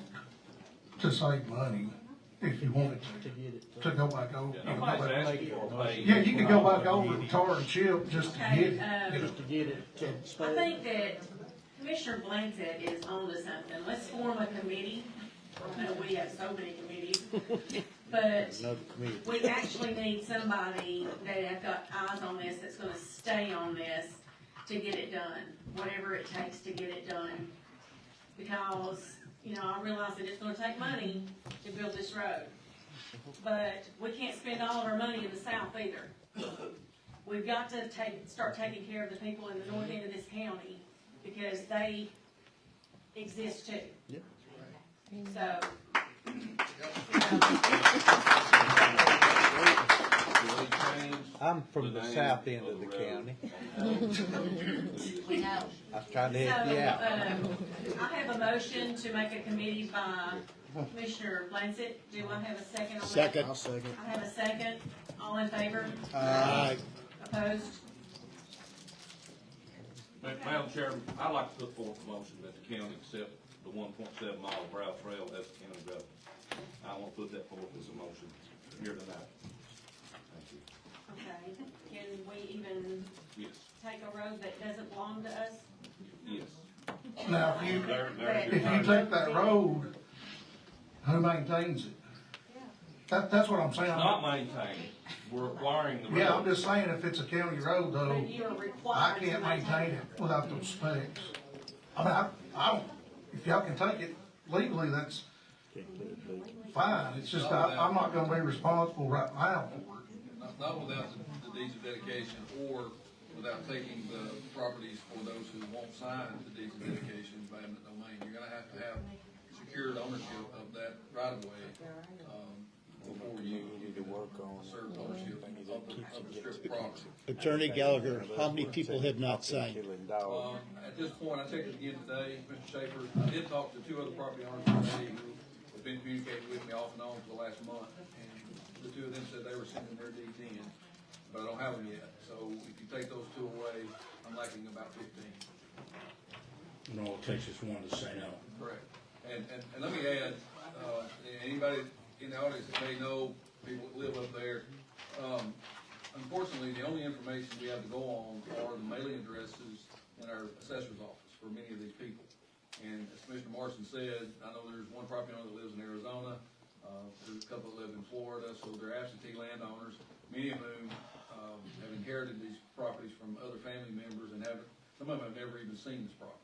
to save money if you wanted to go back over. Nobody's asking for a pay. Yeah, you could go back over and tar and chip just to get Okay, it. Just to get it to I spend. think that Commissioner Blanchett is onto something. Let's form a committee. I know we have so many committees, but Another committee. we actually need somebody that have got eyes on this, that's gonna stay on this to get it done, whatever it takes to get it done. Because, you know, I realize that it's gonna take money to build this road. But we can't spend all of our money in the south either. We've got to start taking care of the people in the north end of this county, because they exist too. Yeah. So, I'm from the south end of the county. We know. I was trying to so, help you out. I have a motion to make a committee by Commissioner Blanchett. Do I have a second on that? Second. I'll second. I have a second. All in favor? Aye. Opposed? Madam Chairman, I'd like to put forth a motion that the county accept the 1.7 mile Brow Trail as the county road. I want to put that forth as a motion here tonight. Thank you. Okay. Can we even Yes, take a road that doesn't belong to us? yes. Now, if you take that road, who maintains it? That's what I'm saying. Not maintained, we're acquiring the road. Yeah, I'm just saying, if it's a county road though, But you are I required to can't maintain it without those specs. I mean, I don't, if y'all can take it legally, that's fine. It's just, I'm not gonna be responsible right now for it. Not without the deeds of dedication or without taking the properties for those who won't sign the deeds of dedication by eminent domain. You're gonna have to have secured ownership of that right of way, before you Need to work on serve ownership of the strip property. Attorney Gallagher, how many people have not signed? At this point, I checked it again today, Mr. Schaefer, I did talk to 2 other property owners today who have been communicating with me off and on for the last month, and the 2 of them said they were sending their deeds in, but I don't have them yet. So if you take those 2 away, I'm lacking about 15. And all it takes is one to say no. Correct. And let me add, anybody in the audience that may know people that live up there, unfortunately, the only information we have to go on are the mailing addresses in our assessor's office for many of these people. And as Commissioner Morrison said, I know there's one property owner that lives in Arizona, there's a couple that live in Florida, so they're absentee landowners, many of whom have inherited these properties from other family members and some of them have never even seen this property.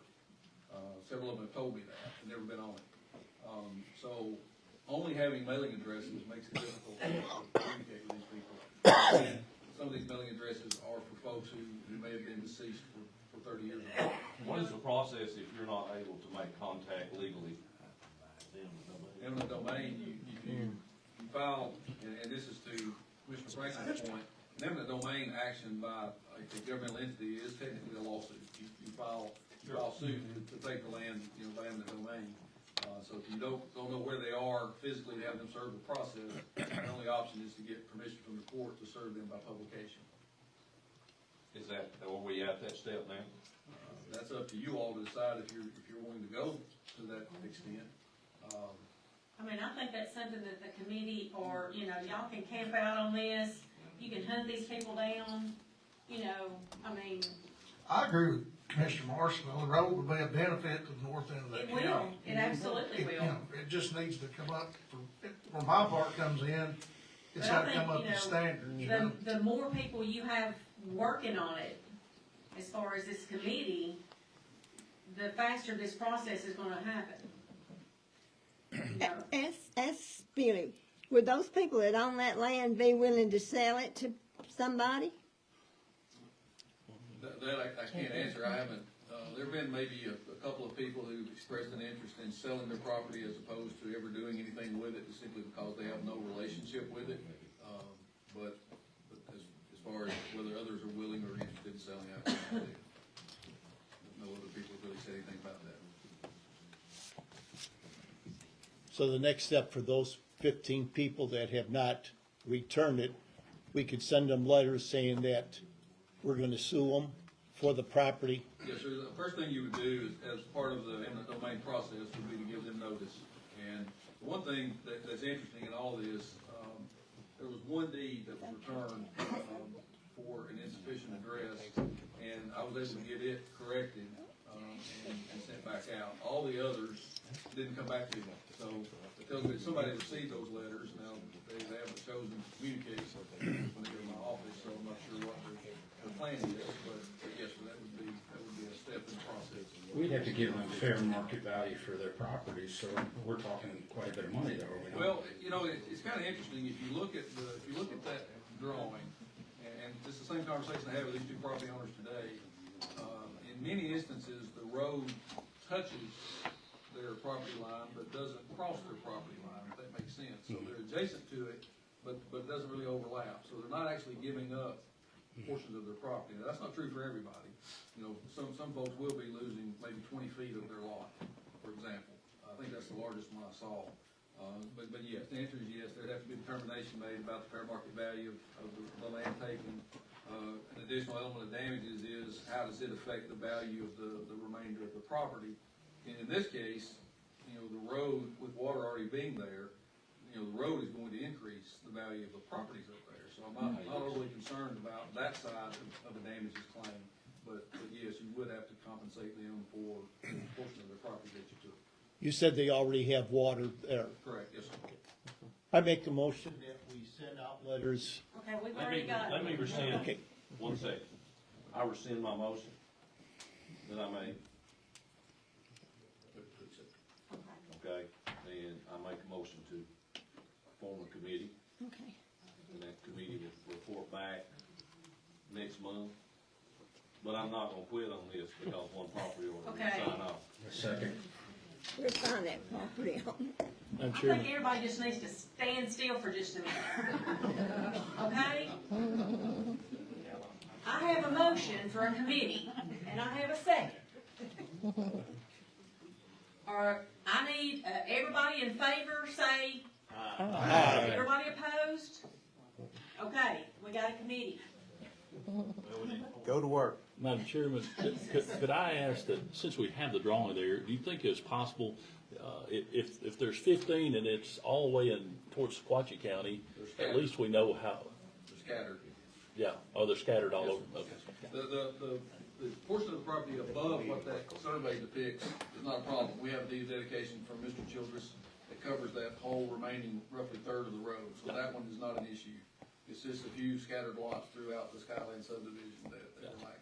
Several of them have told me that, and never been on it. So only having mailing addresses makes it difficult to communicate with these people. And some of these mailing addresses are for folks who may have been deceased for 30 years ago. What is the process if you're not able to make contact legally? Eminent domain, you file, and this is to Commissioner Franklin's point, an eminent domain action by a governmental entity is technically a lawsuit. You file suit to take the land, by eminent domain. So if you don't know where they are physically to have them serve the process, the only option is to get permission from the court to serve them by publication. Are we at that step now? That's up to you all to decide if you're willing to go to that extent. I mean, I think that's something that the committee, or, you know, y'all can camp out on this, you can hunt these people down, you know, I mean, I agree with Commissioner Marshall, the road would be a benefit to the north end of that it county. will, it absolutely You will. know, it just needs to come up, where my part comes in, it's But I gotta think, come up you to know, standards, you know? The more people you have working on it, as far as this committee, the faster this process is gonna happen. You know? Ask Billy, would those people that own that land be willing to sell it to somebody? That I can't answer, I haven't, there've been maybe a couple of people who've expressed an interest in selling their property as opposed to ever doing anything with it, simply because they have no relationship with it. But as far as whether others are willing or interested in selling, I have no idea. No other people have really said anything about that. So the next step for those 15 people that have not returned it, we could send them letters saying that we're gonna sue them for the property. Yes, sir. The first thing you would do is, as part of the eminent domain process, would be to give them notice. And one thing that's interesting in all this, there was one deed that was returned for an insufficient address, and I was able to get it corrected and sent back out. All the others didn't come back to me. So it tells me that somebody received those letters. Now, they haven't chosen to communicate when they go to my office, so I'm not sure what their plan is, but yes, that would be a step in the process. We'd have to give them fair market value for their properties, so we're talking quite a bit of money there, are we not? Well, you know, it's kind of interesting, if you look at that drawing, and it's the same conversation I had with these two property owners today, in many instances, the road touches their property line, but doesn't cross their property line, if that makes sense. So they're adjacent to it, but it doesn't really overlap, so they're not actually giving up portions of their property. Now, that's not true for everybody. You know, some folks will be losing maybe 20 feet of their lot, for example. I think that's the largest one I saw. But yes, the answer is yes, there'd have to be a determination made about the fair market value of the land taken. An additional element of damages is how does it affect the value of the remainder of the property? And in this case, you know, the road, with water already being there, you know, the road is going to increase the value of the properties up there. So I'm not overly concerned about that side of the damages claim. But yes, you would have to compensate them for a portion of their property that you took. You said they already have water there. Correct, yes, sir. I make a motion that we send out letters. Okay, we've already got. Let me rescind, Okay. 1 second. I rescind my motion that I made. Okay, and I make a motion to form a committee, Okay. and that committee will report back next month. But I'm not gonna quit on this because one property owner didn't Okay. sign off. Second. We'll find that property on. I think everybody just needs to stand still for just a minute. Okay? I have a motion for a committee, and I have a second. Or, I need, everybody in favor, say. Aye. Everybody opposed? Okay, we got a committee. Go to work. Madam Chairman, could I ask that, since we have the drawing there, do you think it's possible, if there's 15 and it's all the way in towards Sequatchie County, at least we know how, They're scattered. yeah, oh, they're scattered all over, okay. The portion of the property above what that survey depicts is not a problem. We have a deed of dedication from Mr. Childress that covers that whole remaining roughly third of the road, so that one is not an issue. It's just a few scattered lots throughout the Skyland subdivision that are lacking.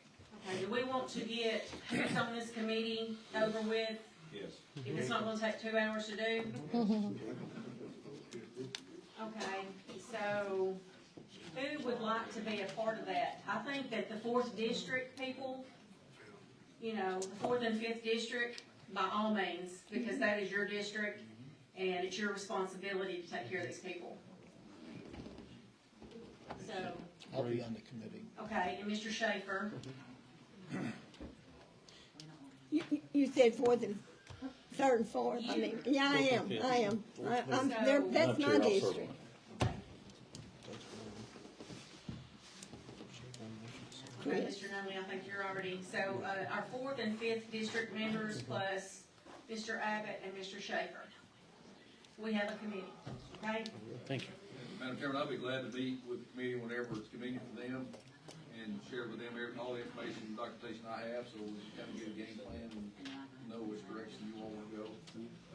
Okay, do we want to get who's on this committee over with? Yes. If it's not gonna take 2 hours to do? Okay, so who would like to be a part of that? I think that the 4th district people, you know, the 4th and 5th district, by all means, because that is your district and it's your responsibility to take care of these people. So, I'll be on the committee. okay, and Mr. Schaefer, You said fourth and third and fourth. I mean, yeah, I am. I'm there. That's my district. okay, Mr. Nunley, I think you're already, so, our 4th and 5th district members plus Mr. Abbott and Mr. Schaefer. we have a committee, okay? Thank you. Madam Chairman, I'll be glad to meet with the committee whenever it's convenient for them and share with them all the information and documentation I have, so we can kind of get a game plan and know which direction you all want to go.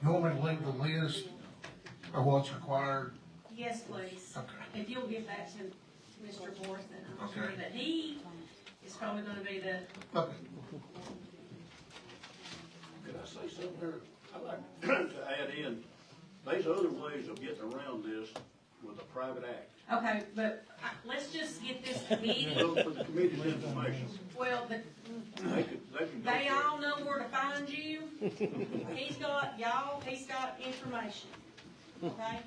You want me to leave the list of what's required? Yes, please. Okay. If you'll give that to Mr. Morrison, I'm sure Okay. that he is probably gonna be the, Okay. Could I say something there? I'd like to add in, there's other ways of getting around this with a private act. okay, but let's just get this meeting, Well, for the committee's information, well, the, they can go they through it. all know where to find you. He's got information, okay?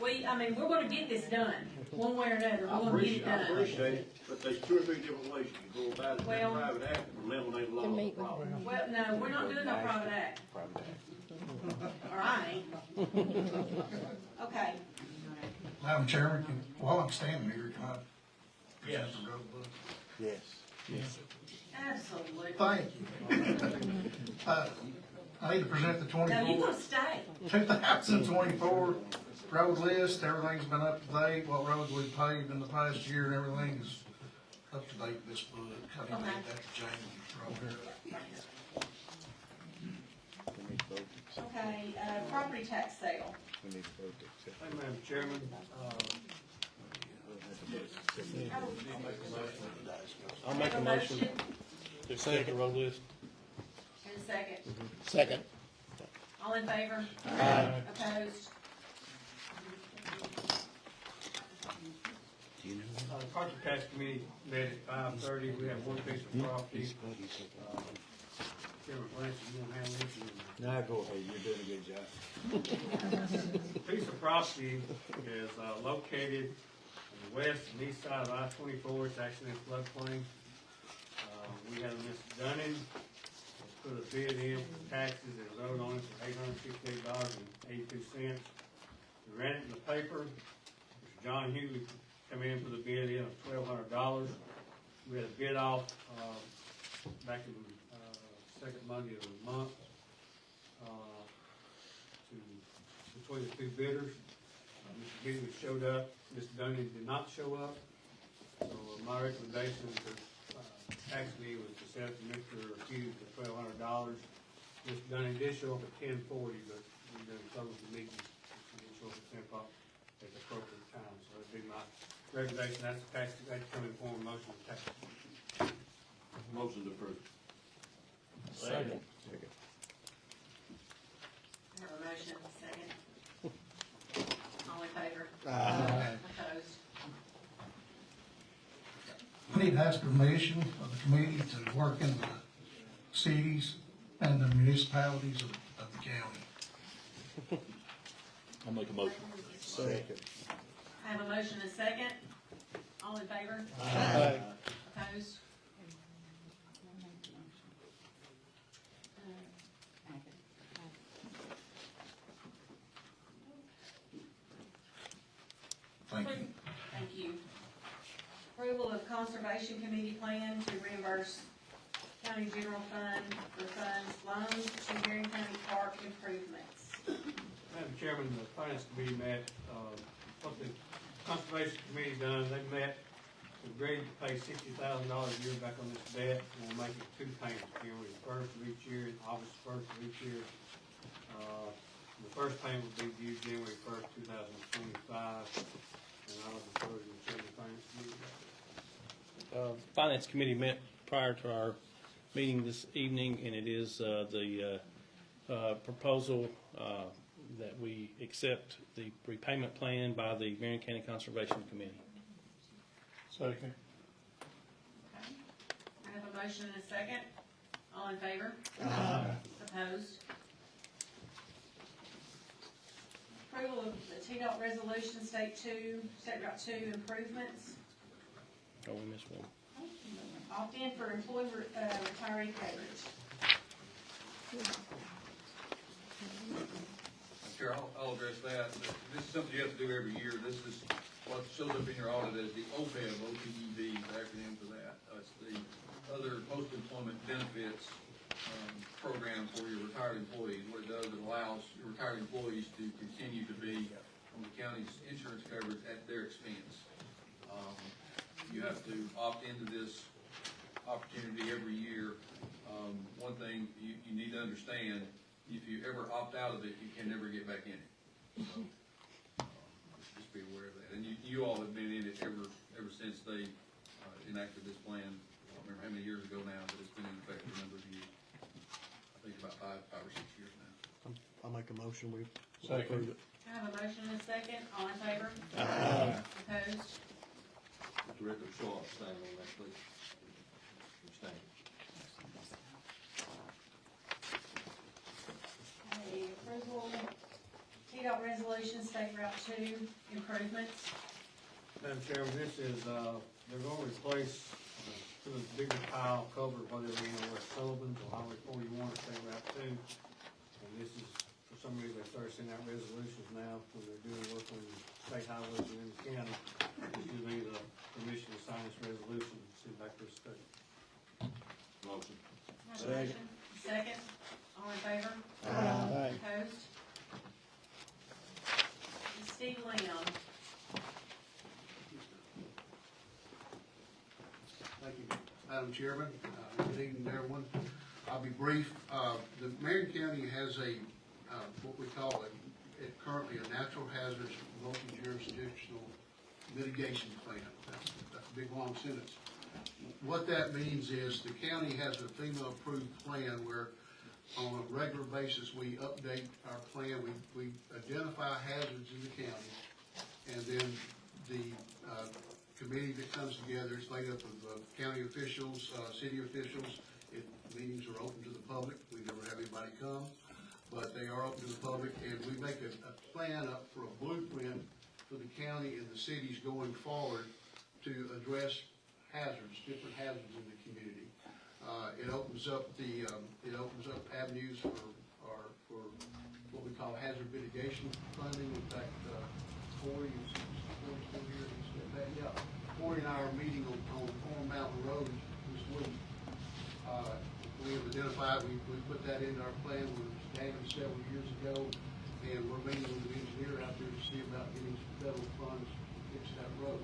We're gonna get this done, one way or another, I we're gonna get it appreciate, I done. appreciate it, but there's 2 or 3 different ways you can go about it in Well- a private act and eliminate a lot of the problem. Well, no, we're not doing no private act. Or I ain't. Okay, Madam Chairman, while I'm standing here, can I? Yes. present the road book? Yes. absolutely. Thank you. I need to present the Now, you 24, gonna stay. 2024 road list. Everything's been up to date, what roads we've paved in the past year, and everything is up to date in this book. I need to Okay. get that to James right here. Okay, property tax sale. We need to vote to accept. Hey, Madam Chairman, I'll make a motion to accept the road list. In a second. Second. All in favor? Aye. Opposed? the Parks and Tax Committee met at 5:30, we have one piece of property. Chairman Blanchard, you wanna handle this? Now go ahead, you're doing a good job. The piece of property is located on the west and east side of I-24, it's actually in floodplain. We had Mr. Dunning put a bid in for taxes, and wrote on it for $858.82. We ran it in the paper, Mr. John Hughley come in for the bid in of $1,200. We had a bid off, back in, second Monday of the month, between the two bidders. Mr. Beasley showed up, Mr. Dunning did not show up. So my recommendation to, actually was to set Mr. Hughes for $1,200. Mr. Dunning did show up at 10:40, but we done closed the meeting. He didn't show up at 10 o'clock at the appropriate time. So that'd be my recommendation, that's tax, that's coming form of motion to tax. Motion to approve. Second. I have a motion, second. All in favor? Opposed? I need to ask permission of the committee to work in the cities and the municipalities of the county. I'll make a motion. Second. I have a motion and second. All in favor? Aye. Opposed? Thank you. Thank you. Approval of Conservation Committee plan to reimburse County General Fund for funds loans to Marion County Park improvements. Madam Chairman, the Finance Committee met, what the Conservation Committee done, they met, agreed to pay $60,000 a year back on this debt, and we'll make it 2 payments, January 1st of each year, and August 1st of each year. The first payment will be due January 1st, 2025, and I was referring to the Chairman of the Finance Committee. Finance Committee met prior to our meeting this evening, and it is the proposal that we accept the repayment plan by the Marion County Conservation Committee. Second. I have a motion and a second. All in favor? Opposed? Approval of the TDOT resolution, State Route 2 improvements. Oh, we missed one. Opt-in for employee retiree coverage. Chair, I'll address that. This is something you have to do every year. This is what shows up in your audit as the OPEB, OPEB, the acronym for that. It's the other post-employment benefits program for your retired employees. What it does, it allows your retired employees to continue to be on the county's insurance coverage at their expense. You have to opt into this opportunity every year. One thing you need to understand, if you ever opt out of it, you can never get back in it. So, just be aware of that. And you all have been in it ever since they enacted this plan. I don't remember how many years ago now, but it's been in effect for a number of years. I think about five or 6 years now. I'll make a motion, we Second. approve it. I have a motion and a second, all in favor? Opposed? Let the record show up, stand on that, please. Abstain. Okay, approval, TDOT resolution, State Route 2 improvements. Madam Chairman, this is, they're gonna replace, put a bigger tile cover, whether it be on West Sullivan's or Highway 41 or State Route 2. And this is, for some reason, they started sending out resolutions now when they're doing work on state highways in the county. This gives me the permission to sign this resolution, send back to the state. Motion. Have a motion, second, all in favor? Opposed? Steve Leon. Thank you, Madam Chairman. Good evening, everyone. I'll be brief. The Marion County has what we call currently a natural hazards multi-jurisdictional mitigation plan. That's a big, long sentence. What that means is the county has a FEMA-approved plan where on a regular basis, we update our plan. We identify hazards in the county, and then the committee that comes together is made up of county officials, city officials. Meetings are open to the public. We never have anybody come, but they are open to the public, and we make a plan up for a blueprint for the county and the cities going forward to address hazards, different hazards in the community. It opens up avenues for what we call hazard mitigation funding. In fact, Corey and I are meeting on Horn Mountain Road this week. We have identified, we put that into our plan with David several years ago, and we're meeting with an engineer out there to see about getting some federal funds to fix that road.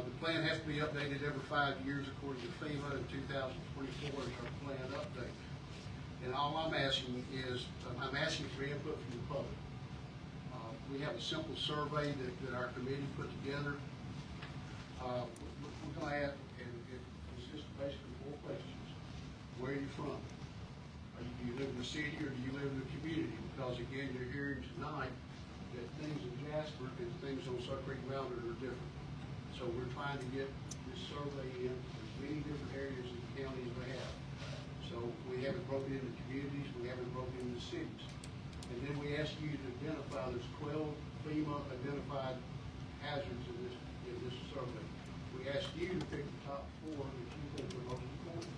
The plan has to be updated every 5 years according to FEMA, and 2024 is our plan update. And all I'm asking is, I'm asking for input from the public. We have a simple survey that our committee put together. We're going to ask, and it's just basically 4 questions. Where are you from? Do you live in the city or do you live in the community? Because again, you're hearing tonight that things in Jasper and things on Sucker Creek Mountain are different. So we're trying to get this survey in as many different areas in the county as we have. So we have it broken into communities, we have it broken into cities. And then we ask you to identify, there's 12 FEMA identified hazards in this survey. We ask you to pick the top 4 that you think are most important.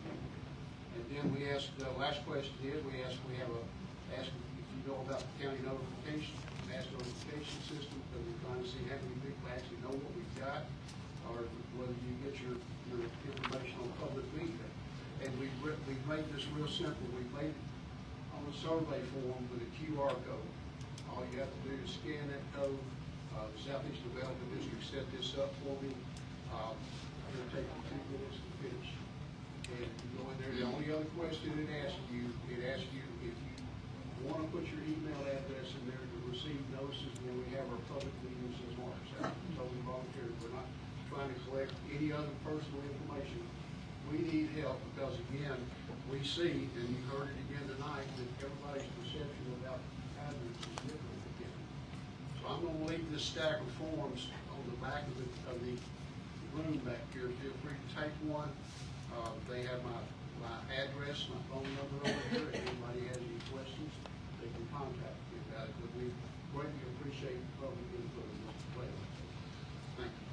And then we ask, the last question is, ask if you know about the county notification, mass notification system, because we're trying to see how many people actually know what we've got, or whether you get your information on public media. And we've made this real simple. We've made it on a survey form with a QR code. All you have to do is scan that code. The Southeast Development District set this up for me. It'll take you 2 minutes to finish. And you go in there, the only other question it asks you if you want to put your email address in there to receive notices when we have our public meetings in March. That's totally voluntary. We're not trying to collect any other personal information. We need help because, again, we see, and you heard it again tonight, that everybody's perception about hazards is different again. So I'm going to leave this stack of forms on the back of the room back here. Feel free to take one. They have my address, my phone number over here. If anybody has any questions, they can contact me about it. But we greatly appreciate public input in this plan. Thank you.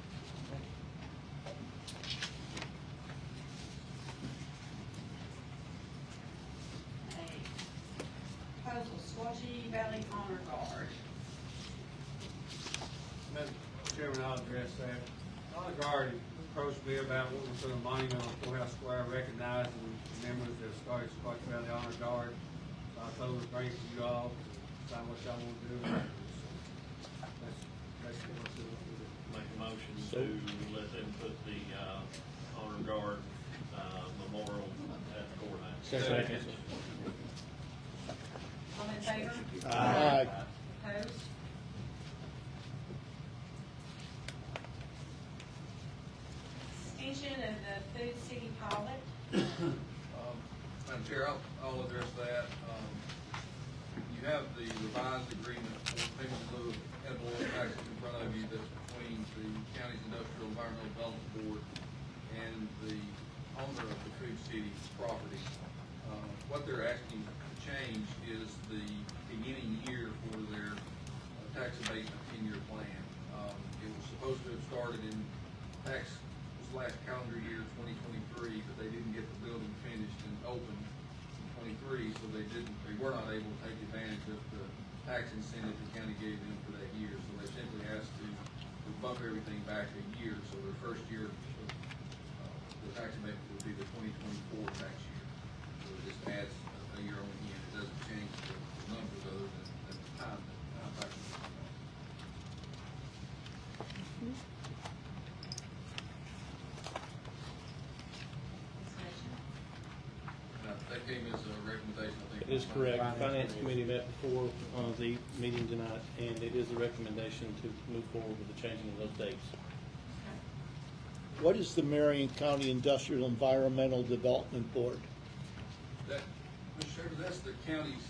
Proposal, Squatchy Valley Honor Guard. Madam Chairman, I'll address that. Honor Guard approached me about wanting to put a monument on Courthouse Square recognizing members that started Squatch Valley Honor Guard. So I told them to bring it to you all, decide what y'all want to do. That's basically what's in it. Make a motion to let them put the, honor guard, memorial at the courthouse. Second. All in favor? Aye. Opposed? Extension of the Food City pilot. Madam Chair, I'll address that. You have the revised agreement for payment in lieu of edible oil taxes in front of you that's between the county's Industrial Environmental Development Board and the owner of the Food City property. What they're asking to change is the beginning year for their tax abatement 10-year plan. It was supposed to have started in this last calendar year, 2023, but they didn't get the building finished and open in 23, so they were not able to take advantage of the tax incentive the county gave them for that year. So they simply asked to bump everything back a year, so their first year of the tax abatement would be the 2024 tax year. So it just adds a year on the end. It doesn't change the numbers other than the time factor. That came as a recommendation, I think. It is correct. Finance Committee met before, the meeting tonight, and it is a recommendation to move forward with the changing of those dates. What is the Marion County Industrial Environmental Development Board? That, Mr. Chairman, that's the county's,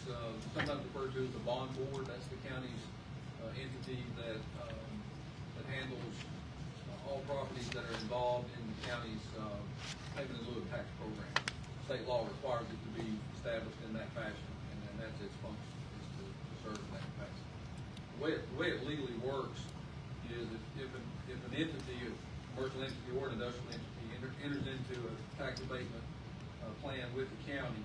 sometimes referred to as the bond board. That's the county's entity that handles all properties that are involved in the county's payment in lieu of tax program. State law requires it to be established in that fashion, and then that's its function, is to serve in that fashion. The way it legally works is if an entity, a commercial entity or an industrial entity enters into a tax abatement plan with the county,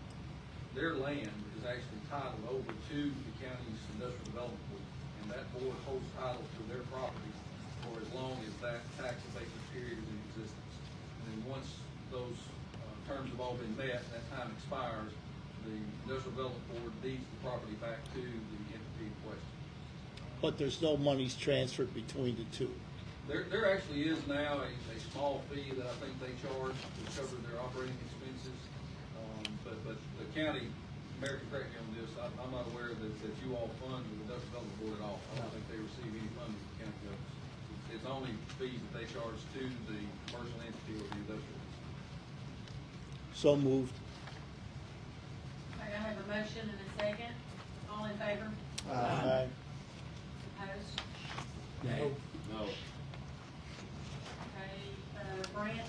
their land is actually titled over to the county's industrial development board, and that board holds title to their property for as long as that tax abatement period is in existence. And then once those terms have all been met, that time expires, the industrial development board deeds the property back to the entity in question. But there's no monies transferred between the two. There actually is now a small fee that I think they charge to cover their operating expenses. But the county, Mayor can correct me on this, I'm not aware that you all fund the industrial development board at all. I don't think they receive any funding from the county government. It's only fees that they charge to the commercial entity or the industrial. So moved. Okay, I have a motion and a second. All in favor? Aye. Opposed? No. No. Okay, Brant,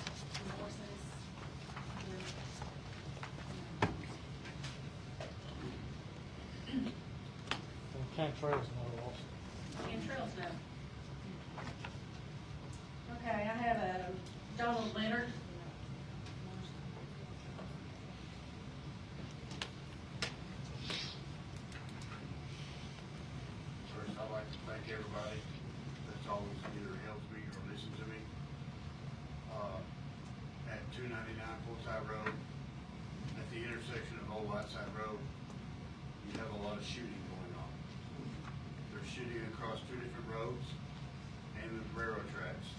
Morrison's. Cantrell's no loss. Cantrell's no. Okay, I have a Donald Leonard. First, I'd like to thank everybody that's always either helped me or listened to me. At 299 Forsyth Road, at the intersection of Old Whiteside Road, you have a lot of shooting going on. They're shooting across two different roads and the railroad tracks.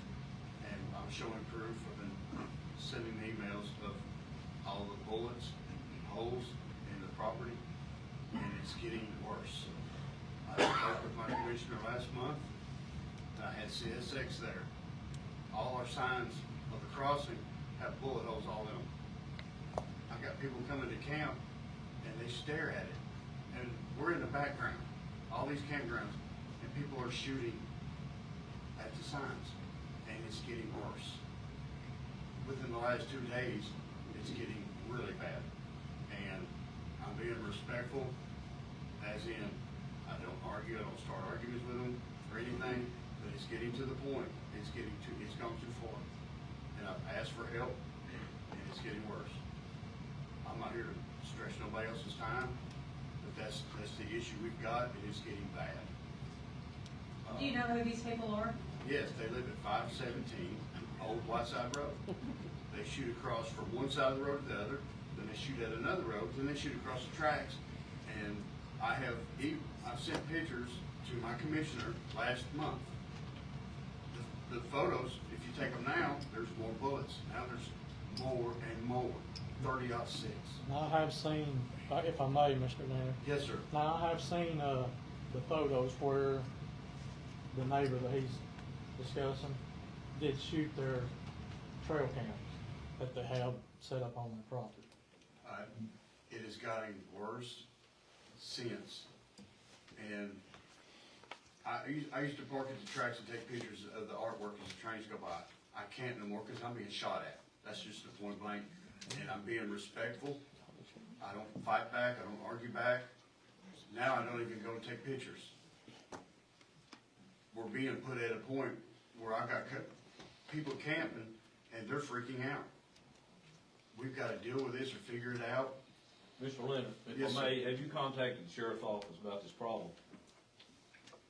And I'm showing proof, I've been sending emails of all the bullets and holes in the property, and it's getting worse. I spoke with my commissioner last month, and I had CSX there. All our signs of the crossing have bullet holes all in them. I've got people coming to camp, and they stare at it. And we're in the background, all these campgrounds, and people are shooting at the signs, and it's getting worse. Within the last 2 days, it's getting really bad. And I'm being respectful, as in, I don't argue, I don't start arguments with them or anything, but it's getting to the point, it's gone too far. And I've asked for help, and it's getting worse. I'm not here to stretch nobody else's time, but that's the issue we've got, and it's getting bad. Do you know who these people are? Yes, they live at 517 Old Whiteside Road. They shoot across from one side of the road to the other, then they shoot at another road, then they shoot across the tracks. And I've sent pictures to my commissioner last month. The photos, if you take them now, there's more bullets. Now there's more and more, 30-06. I have seen, if I may, Mr. Danner. Yes, sir. Now, I have seen, the photos where the neighbor that he's discussing did shoot their trail cams that they have set up on their property. It has gotten worse since. And I used to park at the tracks and take pictures of the artwork as the trains go by. I can't no more because I'm being shot at. That's just the point blank. And I'm being respectful. I don't fight back. I don't argue back. Now I don't even go and take pictures. We're being put at a point where I got people camping and they're freaking out. We've got to deal with this or figure it out. Mr. Leonard, if Yes, I may, sir. have you contacted the sheriff's office about this problem?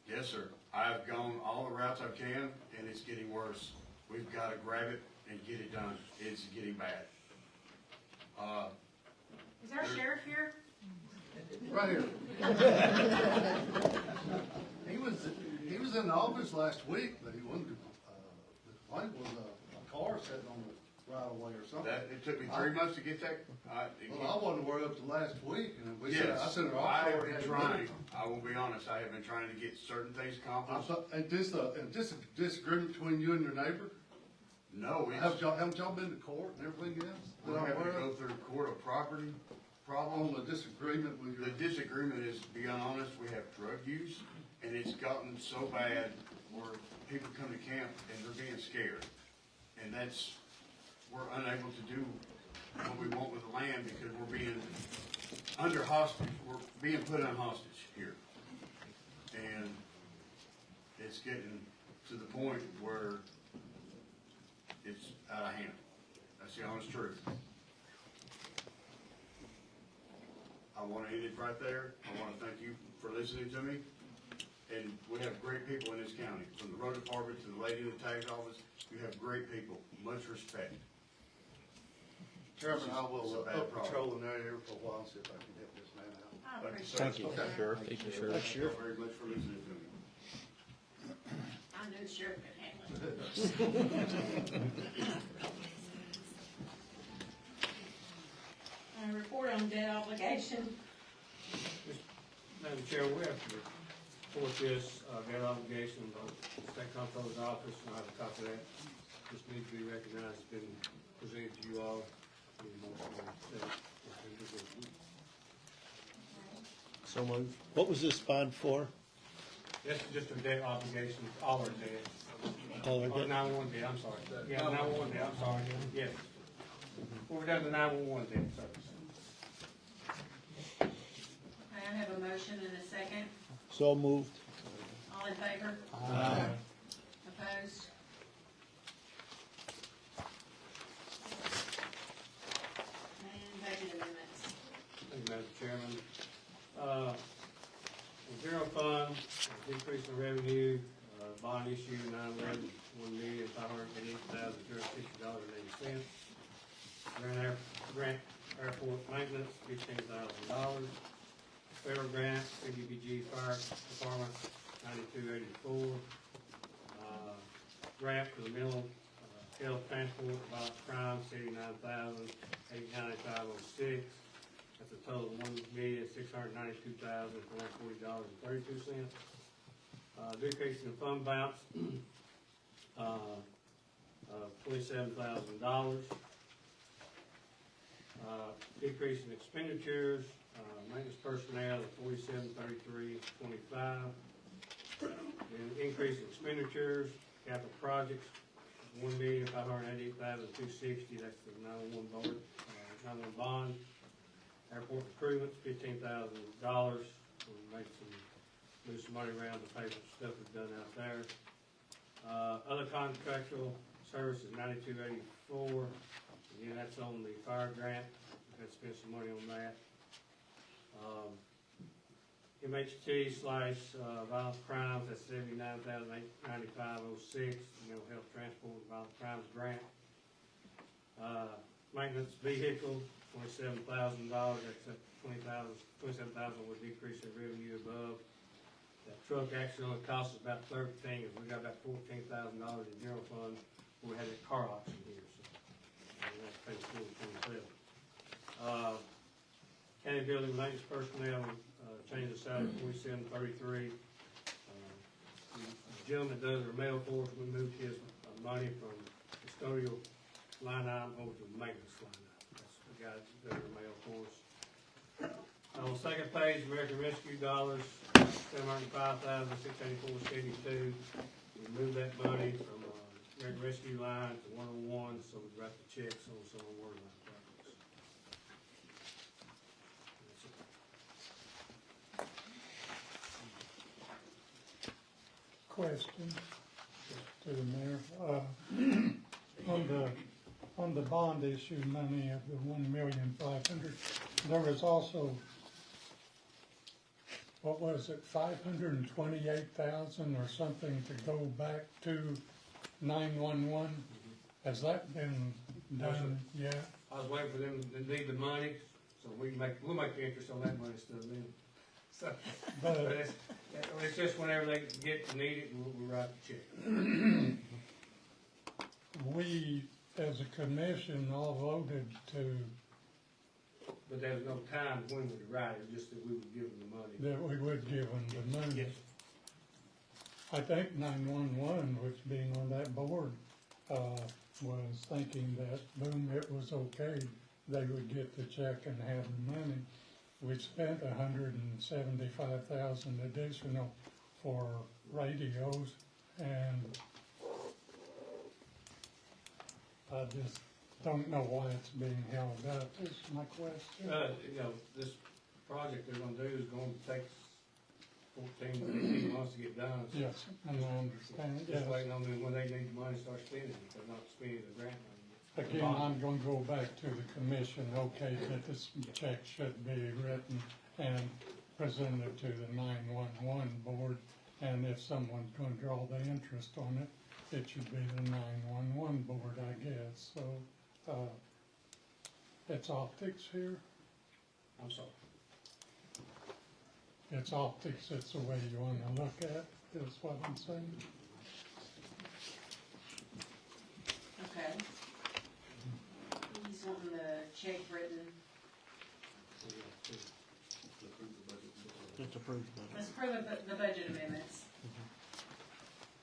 Yes, sir. I've gone all the routes I can, and it's getting worse. We've got to grab it and get it done. It's getting bad. Is our sheriff here? Right here. He was in the office last week, but he wasn't, the complaint was a car sitting on the right of way or something. It took me 3 months to get that. Well, I wasn't aware up to last week, and we said, Yes, I said, I have been trying. I will be honest, I have been trying to get certain things accomplished. And this a disagreement between you and your neighbor? No, Haven't y'all been to court and everything else? we're having to go through court of property problem. On the disagreement with your. The disagreement is, to be honest, we have drug use, and it's gotten so bad where people come to camp and they're being scared. And we're unable to do what we want with the land because we're being under hostage, we're being put on hostage here. And it's getting to the point where it's out of hand. That's the honest truth. I want to end it right there. I want to thank you for listening to me. And we have great people in this county, from the road department to the lady in the tax office. You have great people. Much respect. Chairman, I will It's a bad up problem. patrol in that area for a while and see if I can help this man out. I appreciate it. Thank you, Okay. Sheriff. Thank Thank you, you, Sheriff. Thank you very much for listening to me. I knew the sheriff could handle it. Report on debt obligation. Madam Chair, we have to report this, debt obligation, both State Comptroller's Office, and I have a copy of that. This needs to be recognized, it's been presented to you all. So moved. What was this bond for? This is just a debt obligation, all our debt. All our debt? 911 debt, I'm sorry. Yeah, 911 debt, I'm sorry, yes. We're down to 911 debt service. Okay, I have a motion and a second. So moved. All in favor? Aye. Opposed? And budget amendments. Thank you, Madam Chairman. The general fund, decrease in revenue, bond issue, 9/11, $1,588,260.80. Grant airport maintenance, $15,000. Federal grant, CDBG Fire Department, $92.84. Grant for the mental health transport, violent crime, $79,895.06. That's a total of $1,692,440.32. Decrease in fund balance, $27,000. Decrease in expenditures, maintenance personnel at $47,3325. And increase in expenditures, capital projects, $1,588,260. That's the 911 board, 911 bond. Airport improvements, $15,000. We made move some money around to pay some stuff we've done out there. Other contractual services, $92.84. Again, that's on the fire grant. We've had to spend some money on that. MHT/violent crimes, that's $79,895.06, mental health transport, and violent crimes grant. Maintenance vehicle, $27,000, that's $27,000 with decrease in revenue above. That truck actually only cost us about 13, we got about $14,000 in general fund, we had that car auction here, so. And that's paid $27,000. County building maintenance personnel, change the salary to $47.33. The gentleman that does our mail for us, we moved his money from custodial line item over to the maintenance line item. That's the guy that does our mail for us. On the second page, American Rescue dollars, $705,684.72. We moved that money from American Rescue line to 101, so we write the checks on some of the water line projects. Question to the mayor. On the bond issue money of the $1,500,000, there was also, what was it, $528,000 or something to go back to 911? Has that been done yet? I was waiting for them to need the money, so we'll make the interest on that money still then. So, but it's just whenever they get to need it, we'll write the check. We, as a commission, all voted to, But there was no time when we would write it, just that we would give them the money. that we would give them the money. Yes. I think 911, which being on that board, was thinking that, boom, it was okay, they would get the check and have the money. We spent $175,000 additional for radios, and I just don't know why it's being held up, is my question. This project they're gonna do is gonna take 14 to 18 months to get done. So Yes, and I understand, yes. just waiting on them when they need the money, start spending it, they're not spending the grant money. Again, I'm going to go back to the commission, okay, that this check should be written and presented to the 911 board, and if someone's going to draw the interest on it, it should be the 911 board, I guess, so, it's optics here, I'm sorry. it's optics, it's the way you want to look at, is what I'm saying. Okay. He's wanting the check written. Just approve the Let's approve the budget amendments.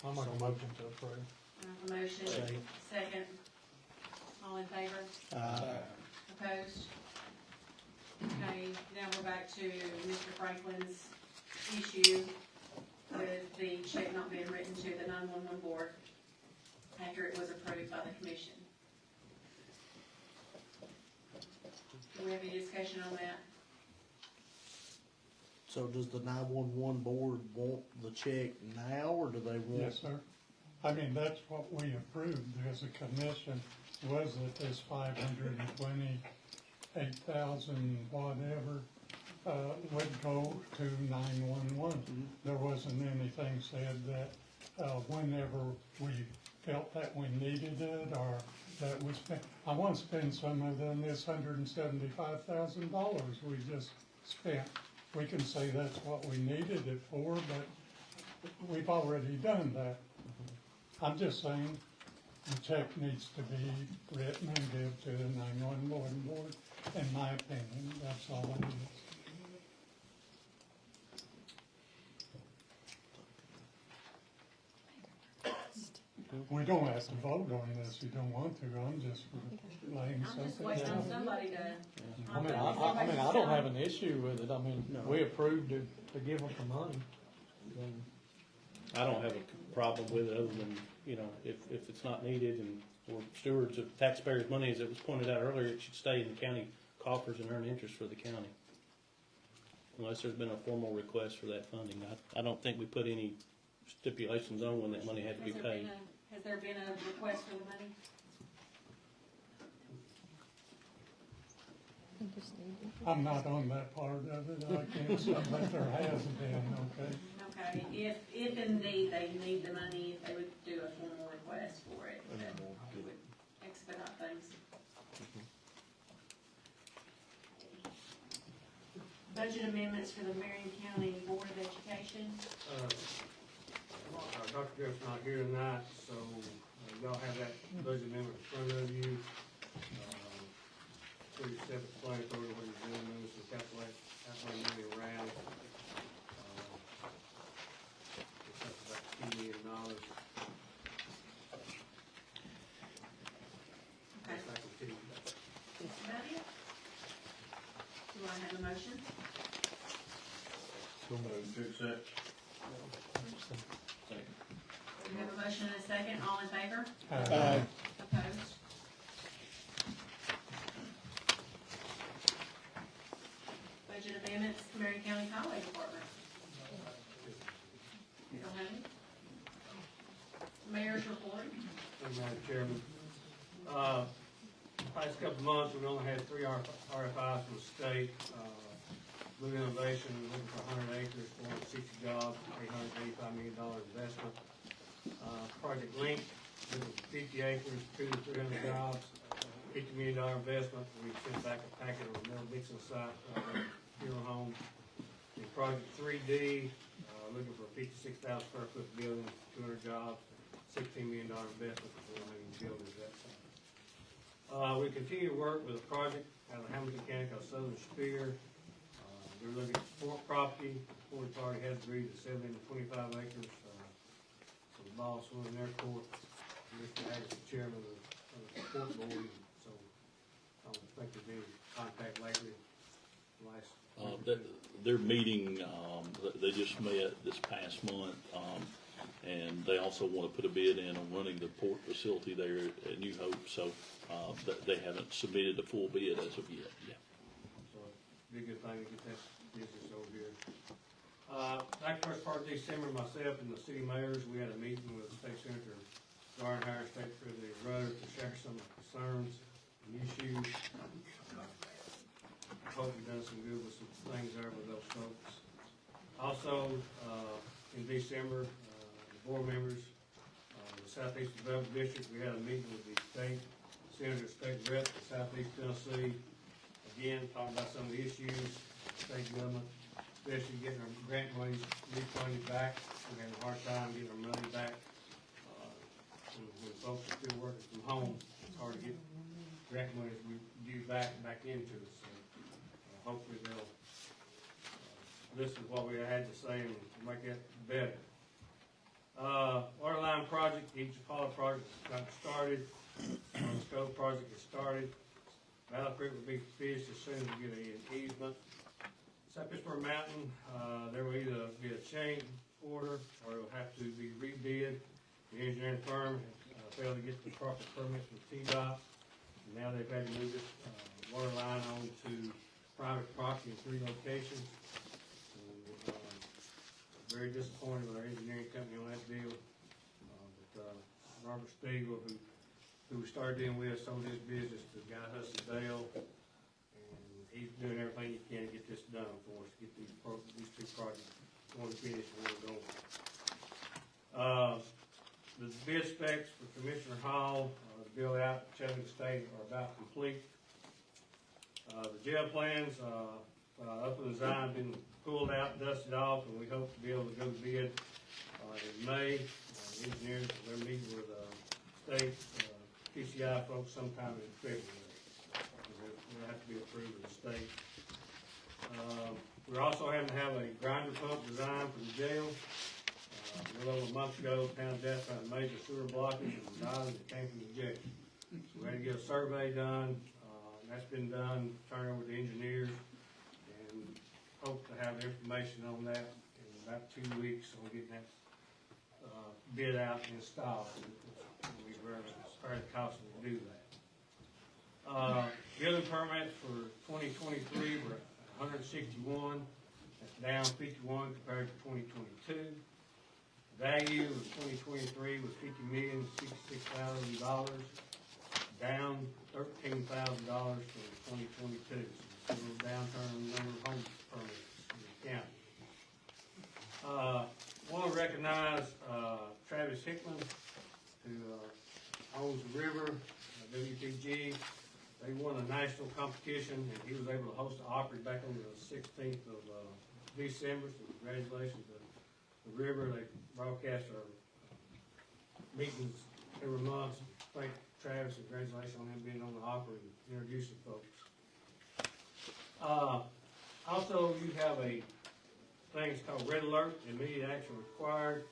I'll make a motion to approve. I have a motion. Second. All in favor? Opposed? Okay, now we're back to Mr. Franklin's issue with the check not being written to the 911 board after it was approved by the commission. Do we have any discussion on that? So does the 911 board want the check now, or do they want? Yes, sir. I mean, that's what we approved as a commission, was that this 528,000 whatever, would go to 911. There wasn't anything said that, whenever we felt that we needed it, or that we spent, I want to spend some of this $175,000 we just spent. We can say that's what we needed it for, but we've already done that. I'm just saying, the check needs to be written and give to the 911 board, in my opinion, that's all it is. We don't have to vote on this, you don't want to, I'm just laying I'm just something waiting on out. somebody to. I mean, I don't have an issue with it, I mean, we approved to give them the money. Then I don't have a problem with it other than, if it's not needed and we're stewards of taxpayers' money, as it was pointed out earlier, it should stay in the county coffers and earn interest for the county. Unless there's been a formal request for that funding. I don't think we put any stipulations on when that money had to be paid. Has there been a request for the money? I'm not on that part of it, I can't say that there has been, okay? Okay, if indeed they need the money, if they would do a formal request for it, that would expedite things. Budget amendments for the Marion County Board of Education. Dr. Jeff's not here tonight, so y'all have that budget amendment in front of you. Pretty self-explanatory what he's doing, moving some calculate money around. It's up about $2 million. Okay. Yes, I can tell you that. That's about it. Do I have a motion? So moved to accept. Second. We have a motion and a second, all in favor? Aye. Opposed? Budget amendments, Marion County Highway Department. You don't have any? Mayor's report. Thank you, Madam Chairman. Past couple of months, we've only had 3 RFIs from the state. Blue Innovation, looking for 100 acres, 460 jobs, $885 million investment. Project Link, looking for 50 acres, 200 to 300 jobs, $50 million investment. We sent back a packet of the Mel Dixon site, funeral home. And Project 3D, looking for a 56,000 square foot building, 200 jobs, $16 million investment for 4 million buildings that side. We continue to work with a project out of Hamilton County called Southern Spear. They're looking at Fort property. Fort already has agreed to 7 to 25 acres. So the boss was in their court. Mr. Haggis, the chairman of the court board. So I don't think there's been contact lately. Their meeting, they just met this past month, and they also want to put a bid in on running the port facility there at New Hope, so they haven't submitted a full bid as of yet. Yeah. So it'd be a good thing to get that business over here. Back first part of December, myself and the city mayors, we had a meeting with State Senator Gardenhire, State President Rhodes, to share some of the concerns and issues. I hope we've done some good with some things there with those folks. Also, in December, the board members, the Southeast Development District, we had a meeting with the state senator, state rep of Southeast Tennessee. Again, talking about some of the issues, state government, especially getting our grant monies refunded back. We're having a hard time getting our money back. When folks are still working from home, it's hard to get grant monies we due back into us. So hopefully they'll listen to what we had to say and make that better. Water line project, each Apollo project got started. The Scope project is started. Battle Creek will be finished as soon as we get an easement. South Pittsburgh Mountain, there will either be a change order or it will have to be rebid. The engineering firm failed to get the proper permits from TDOT. And now they've had to move this water line on to private property in 3 locations. And, very disappointed with our engineering company on that deal. But Robert Spiegel, who we started dealing with, sold his business to Guy Hussey Dale, and he's doing everything he can to get this done for us, get these 2 projects going to finish and we're going. The bid specs for Commissioner Hall, the bill out at Chattanooga State are about complete. The jail plans, up in design, been pulled out, dusted off, and we hope to be able to go to bid in May. Engineers, they're meeting with state PCI folks sometime in February. It'll have to be approved with the state. We're also having to have a grinder pump design for the jail. A little over a month ago, town of Death found a major sewer blockage in the island that came from the jail. So we had to get a survey done. That's been done, turned over to engineers, and hope to have information on that in about 2 weeks on getting that bid out and installed. We were spared the cost to do that. Building permits for 2023 were 161. That's down 51 compared to 2022. Value of 2023 was $50,066,000, down $13,000 from 2022. So a little downturn in the number of home permits in the county. Want to recognize Travis Hickman, who owns the river, WPG. They won a national competition, and he was able to host the Opry back on the 16th of December. So congratulations to the river. They broadcast our meetings every month. Thank Travis and congratulations on him being on the Opry and introducing folks. Also, you have a thing called Red Alert, immediate action required.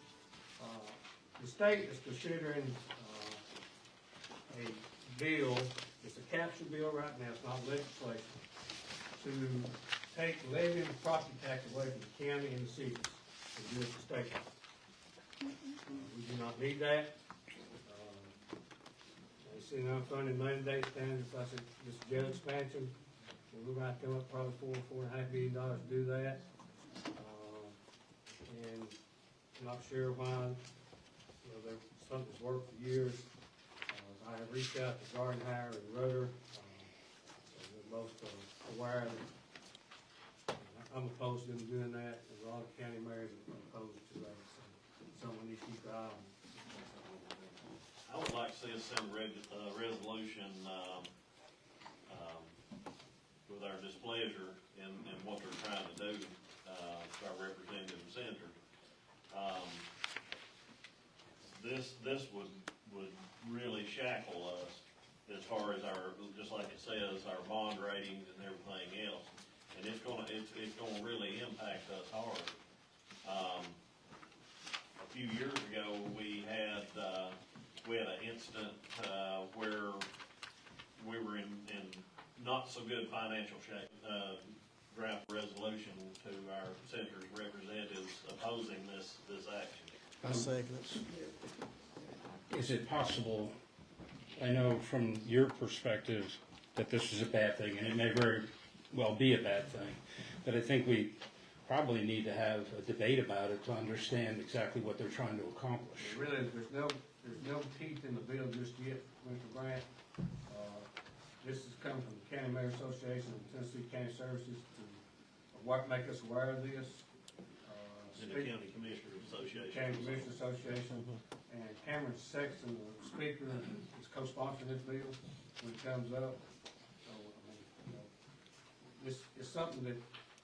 The state is considering a bill, it's a capture bill right now, it's not legislation, to take levy and property tax away from the county and the cities and give it to state. We do not need that. They see an unfunded mandate stands, I said, this jail expansion, we're going to come up probably $4.5 billion to do that. And I'm not sure why, there's something that's worked for years. I have reached out to Gardenhire and Rudder. They're both aware that I'm opposed to them doing that, and a lot of county mayors are opposed to that. So we need to keep an eye on. I would like to see us send a resolution, with our displeasure in what they're trying to do, to our representative and senator. This would really shackle us as far as our, just like it says, our bond ratings and everything else. And it's gonna really impact us hard. A few years ago, we had an incident, where we were in not so good financial shape, draft resolution to our senators, representatives opposing this action. I second it. Is it possible, I know from your perspective that this is a bad thing, and it may very well be a bad thing, but I think we probably need to have a debate about it to understand exactly what they're trying to accomplish. Really, there's no teeth in the bill just yet, Mr. Grant. This has come from the County Mayor Association and Tennessee County Services to make us aware of this. And the County Commissioners Association. County Commissioners Association, and Cameron Sexton, the speaker, is co-sponsoring this bill when it comes up. So, this is something that,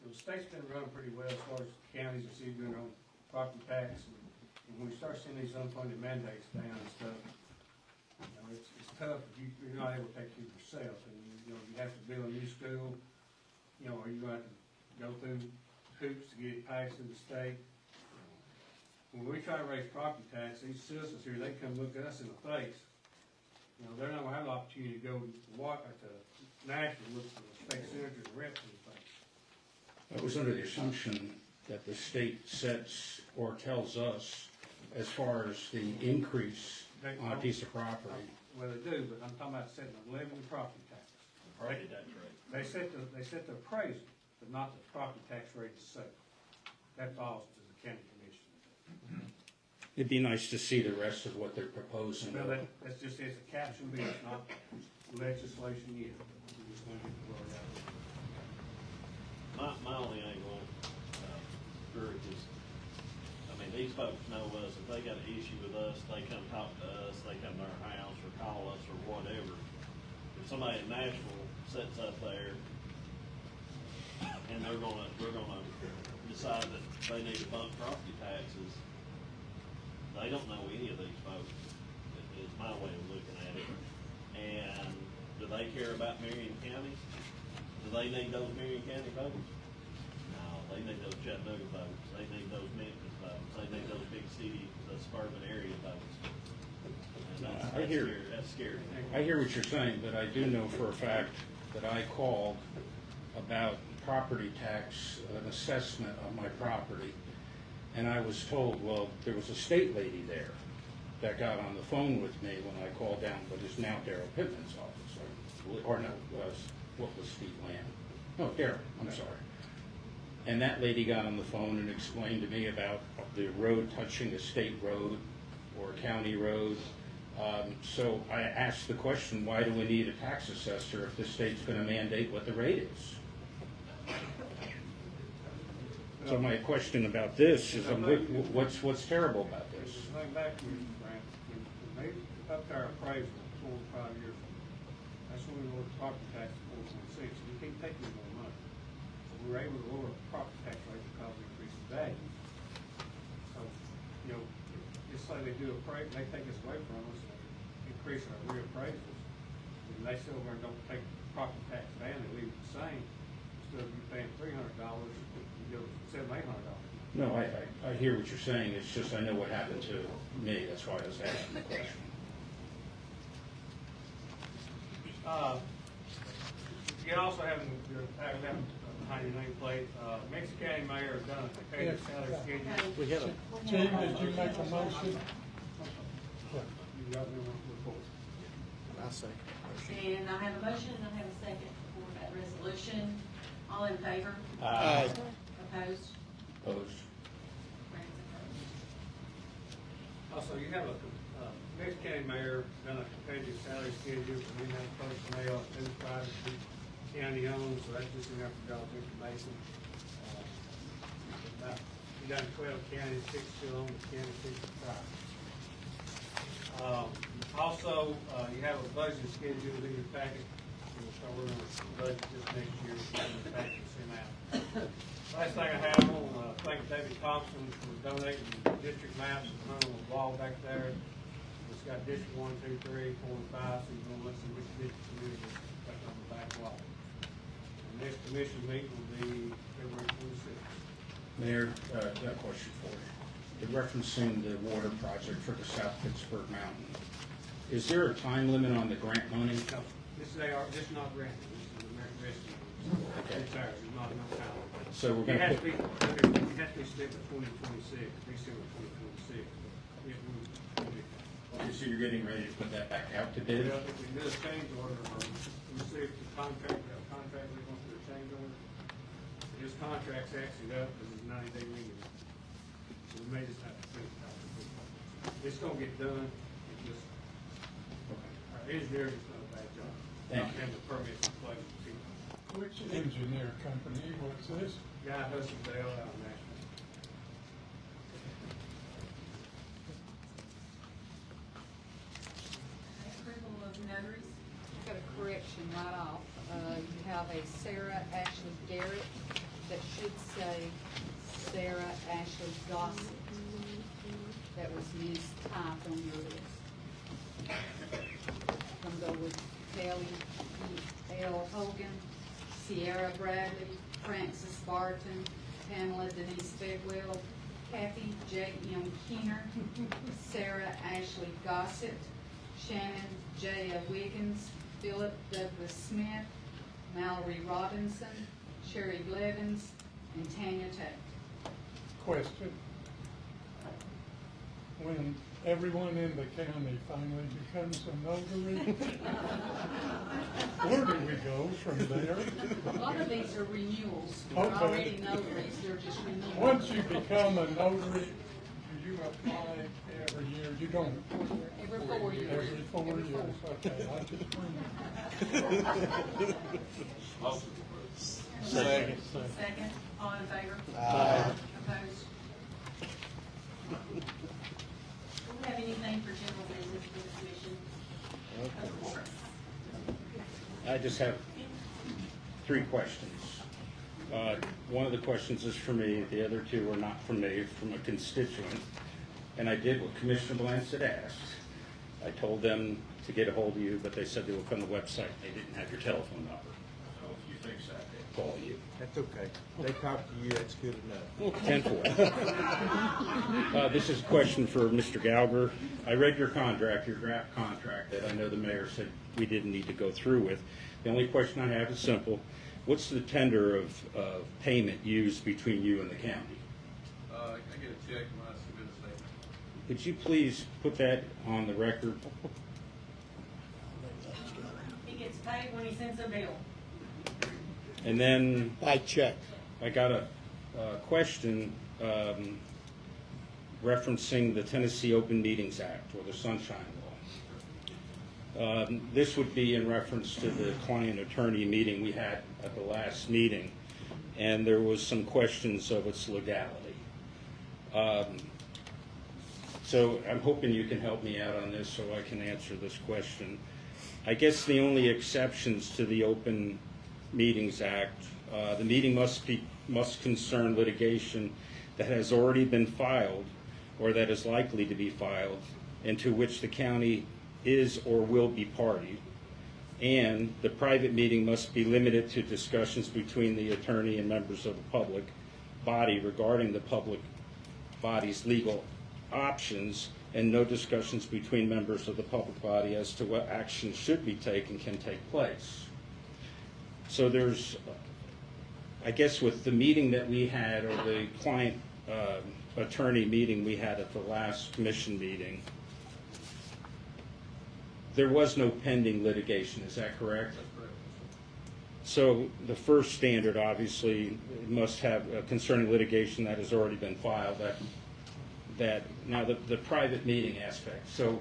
the state's been running pretty well as far as counties and cities doing their own property tax. And when we start seeing these unfunded mandates down and stuff, it's tough if you're not able to take care of yourself. And, you have to build a new school, or you're going to have to go through hoops to get it passed through the state. When we try to raise property tax, these citizens here, they come look at us in the face. They're not gonna have the opportunity to go to Nashville, look for the state senators and reps in the face. I was under the assumption that the state sets or tells us as far as the increase on a piece of property. Well, they do, but I'm talking about setting a levy and property tax. Property tax rate. They set the appraisal, but not the property tax rate itself. That falls to the county commission. It'd be nice to see the rest of what they're proposing. Well, that's just, it's a caption bill, it's not legislation yet. We're just gonna get the word out. My only angle, Kurt, is, these folks know us. If they got an issue with us, they come talk to us, they come to our house or call us or whatever. If somebody in Nashville sits up there and we're gonna decide that they need to bump property taxes, they don't know any of these folks, is my way of looking at it. And do they care about Marion County? Do they need those Marion County votes? No, they need those Chattanooga votes. They need those Memphis votes. They need those big city, the suburban area votes. And that's scary. I hear what you're saying, but I do know for a fact that I called about property tax, an assessment of my property, and I was told, well, there was a state lady there that got on the phone with me when I called down what is now Darrell Pittman's office, or no, what was Steve Lamb? No, Darrell, I'm sorry. And that lady got on the phone and explained to me about the road touching a state road or a county road. So I asked the question, why do we need a tax assessor if the state's going to mandate what the rate is? So my question about this is, what's terrible about this? Going back to Mr. Grant, when they upped our appraisal 4 or 5 years ago, that's when we lowered the property tax to 4.6, and you can't take any more money. So we were able to lower the property tax rate because we increased the value. So, you know, just like they do they take us away from us, increase our reappraisals, and they still don't take the property tax down, they leave it the same. Instead of you paying $300, you go $700, $800. No, I hear what you're saying, it's just I know what happened to me, that's why I was asking the question. You also have behind your nameplate, Mixon County Mayor has done a competitive salary schedule. We have Gene, did you make a motion? You got me one report. I second. And I have a motion and I have a second for that resolution. All in favor? Aye. Opposed? Opposed? Grant's approved. Also, you have Mixon County Mayor done a competitive salary schedule for in-house personnel, two private, county owned, so that's just in there for y'all's information. You done 12 counties, 6 still owned, the county, 6 private. Also, you have a budget schedule in your packet. We'll start working on the budget this next year, in the packet sent out. Last thing I have, I want to thank David Thompson for donating district maps and hung on the wall back there. It's got District 1, 2, 3, 4, and 5, so you're going to listen to which district community is back on the back wall. The next commission meeting will be February 26th. Mayor, got a question for you. In referencing the water project for the South Pittsburgh Mountain, is there a time limit on the grant money? No, this is not granted, this is the American Rescue. Okay. It's ours, it's not no time. So we're It gonna has to put, be, it has to be spent by 2026, December 2026. If so you're getting ready to put that back out to bid? Well, if we do a change order, we see if the contract, we're going to do a change order. If this contract's actually up, because it's 90-day renewal. So we may just have to finish it out. It's gonna get done, it just, our engineer just done a bad job. Thank Not you. having the permits in place. Which engineer company was this? Guy Hudson Dale out of Nashville. Approval of notaries. Got a correction right off. You have a Sarah Ashley Garrett that should say Sarah Ashley Gossett. That was mistyped on your list. I'm gonna go with Kelly L. Hogan, Sierra Bradley, Francis Barton, Pamela Denise Bedwell, Kathy J. M. Keener, Sarah Ashley Gossett, Shannon J. Wiggins, Philip Douglas Smith, Mallory Robinson, Sherry Blevins, and Tanya Tate. Question. When everyone in the county finally becomes a notary, where do we go from there? A lot of these are renewals. They're Okay. already notaries, they're just renewals. Once you become a notary, do you apply every year? You don't? Every 4 years. Every 4 Every years, four. okay. I just wondered. Second. Second, all in favor? Aye. Opposed? Do we have anything for general business for the commission? Of course. I just have 3 questions. One of the questions is for me, the other 2 are not from me, from a constituent. And I did what Commissioner Blanch had asked. I told them to get a hold of you, but they said they would come to the website, they didn't have your telephone number. So if you fix that, they'll call you. That's okay. They talk to you, that's good enough. 10-4. This is a question for Mr. Gallagher. I read your contract, your draft contract, that I know the mayor said we didn't need to go through with. The only question I have is simple. What's the tender of payment used between you and the county? I get a check when I submit a statement. Could you please put that on the record? He gets paid when he sends a bill. And then By check. I got a question referencing the Tennessee Open Meetings Act, or the Sunshine Law. This would be in reference to the client-attorney meeting we had at the last meeting. and there was some questions of its legality. So I'm hoping you can help me out on this so I can answer this question. I guess the only exceptions to the Open Meetings Act, the meeting must concern litigation that has already been filed or that is likely to be filed and to which the county is or will be party. And the private meeting must be limited to discussions between the attorney and members of the public body regarding the public body's legal options, and no discussions between members of the public body as to what action should be taken can take place. So there's, I guess with the meeting that we had, or the client attorney meeting we had at the last commission meeting, there was no pending litigation, is that correct? That's correct. So the first standard, obviously, must have concerning litigation that has already been filed. Now the private meeting aspect. So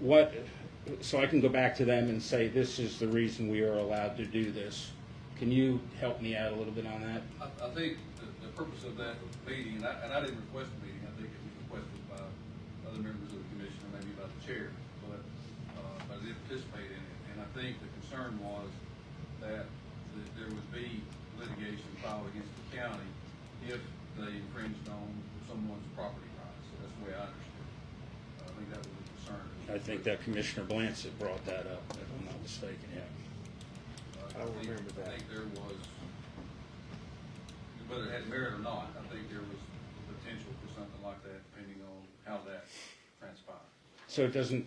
I can go back to them and say this is the reason we are allowed to do this. Can you help me out a little bit on that? I think the purpose of that meeting, and I didn't request the meeting, I think it was requested by other members of the commission, or maybe by the chair, but I did participate in it. And I think the concern was that there would be litigation filed against the county if they infringed on someone's property rights. So that's the way I understood it. I think that was a concern. I think that Commissioner Blance had brought that up, if I'm not mistaken, yeah. I think there was, whether it had merit or not, I think there was potential for something like that, depending on how that transpired. So it doesn't,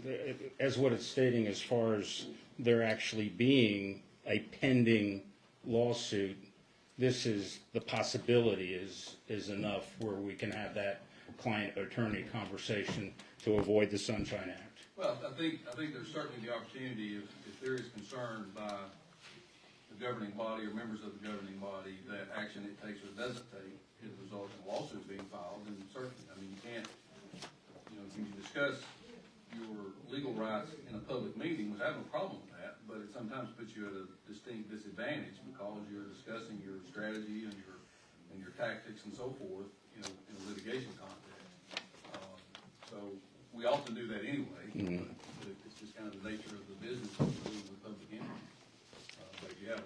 as what it's stating, as far as there actually being a pending lawsuit, this is, the possibility is enough where we can have that client-attorney conversation to avoid the Sunshine Act. Well, I think there's certainly the opportunity, if there is concern by the governing body or members of the governing body that action it takes or doesn't take is a result of a lawsuit being filed, then certainly, I mean, you can't, when you discuss your legal rights in a public meeting, we have no problem with that, but it sometimes puts you at a distinct disadvantage because you're discussing your strategy and your tactics and so forth, in a litigation context. So we often do that anyway. Mm-hmm. But it's just kind of the nature of the business of doing with public entity. But if you have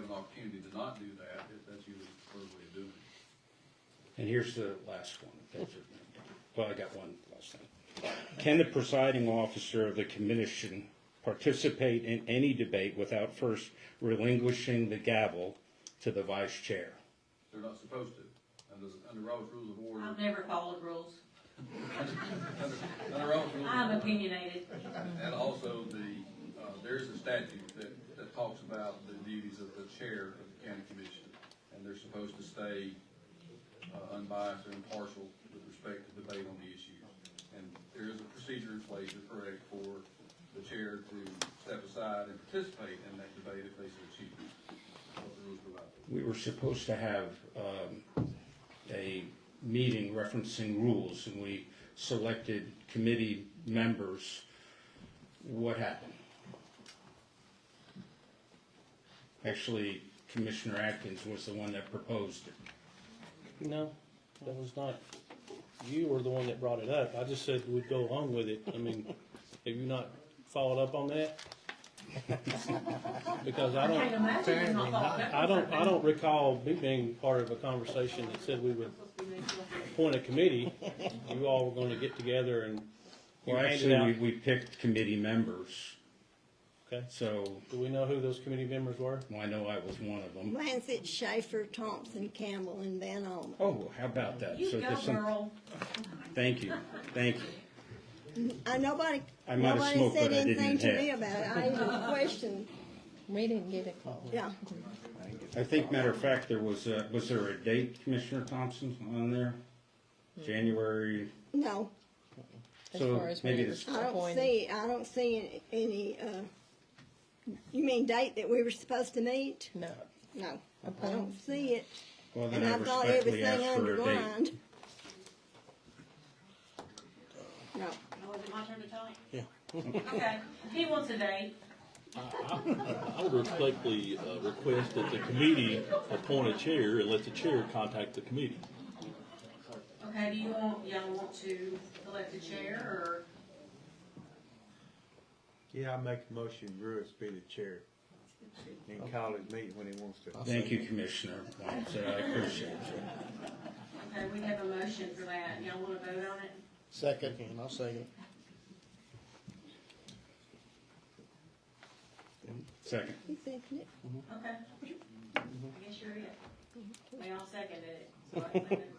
an opportunity to not do that, that's usually the preferred way of doing it. And here's the last one. Well, I got one last thing. Can the presiding officer of the commission participate in any debate without first relinquishing the gavel to the vice chair? They're not supposed to. Under Robert's Rules of Order. I've never followed rules. Under Robert's Rules of I'm Order. opinionated. And also there's a statute that talks about the duties of the chair of the county commission. And they're supposed to stay unbiased or impartial with respect to debate on the issues. And there is a procedure in place, you're correct, for the chair to step aside and participate in that debate if they so choose. What the rules provide. We were supposed to have a meeting referencing rules, and we selected committee members. What happened? Actually, Commissioner Atkins was the one that proposed it. No, that was not, you were the one that brought it up. I just said we'd go along with it. I mean, have you not followed up on that? Because I can't imagine you're not following up. don't recall me being part of a conversation that said we would appoint a committee. You all were gonna get together and. you Well, handed actually, out- we picked committee members. Okay. So, Do we know who those committee members were? well, I know I was one of them. Lancet, Schaefer, Thompson, Campbell, and Van Allen. Oh, well, how about that? You So go, there's some- girl. Thank you, thank you. Nobody I might have said smoked what I didn't anything to have. me about it. I even questioned, We didn't get a call. yeah. I think, matter of fact, was there a date, Commissioner Thompson, on there? January, No, As so far as when maybe it this, was I appointed. don't see any, you mean date that we were supposed to meet? No. No, I don't see it. well, then And I I've got respectfully everything ask for a date. underlined. No, Oh, is it my turn to talk? Yeah. Okay, he wants a date. I would respectfully request that the committee appoint a chair and let the chair contact the committee. Okay, do y'all want to elect a chair, or? Yeah, I make a motion, Brewis be the chair. And call his meeting when he wants to. Thank you, Commissioner Wamsley, I appreciate it. Okay, we have a motion for that. Y'all wanna vote on it? Second, and I'll second. Second. He seconded it. Okay. I guess you're it. They all seconded it. So I think it-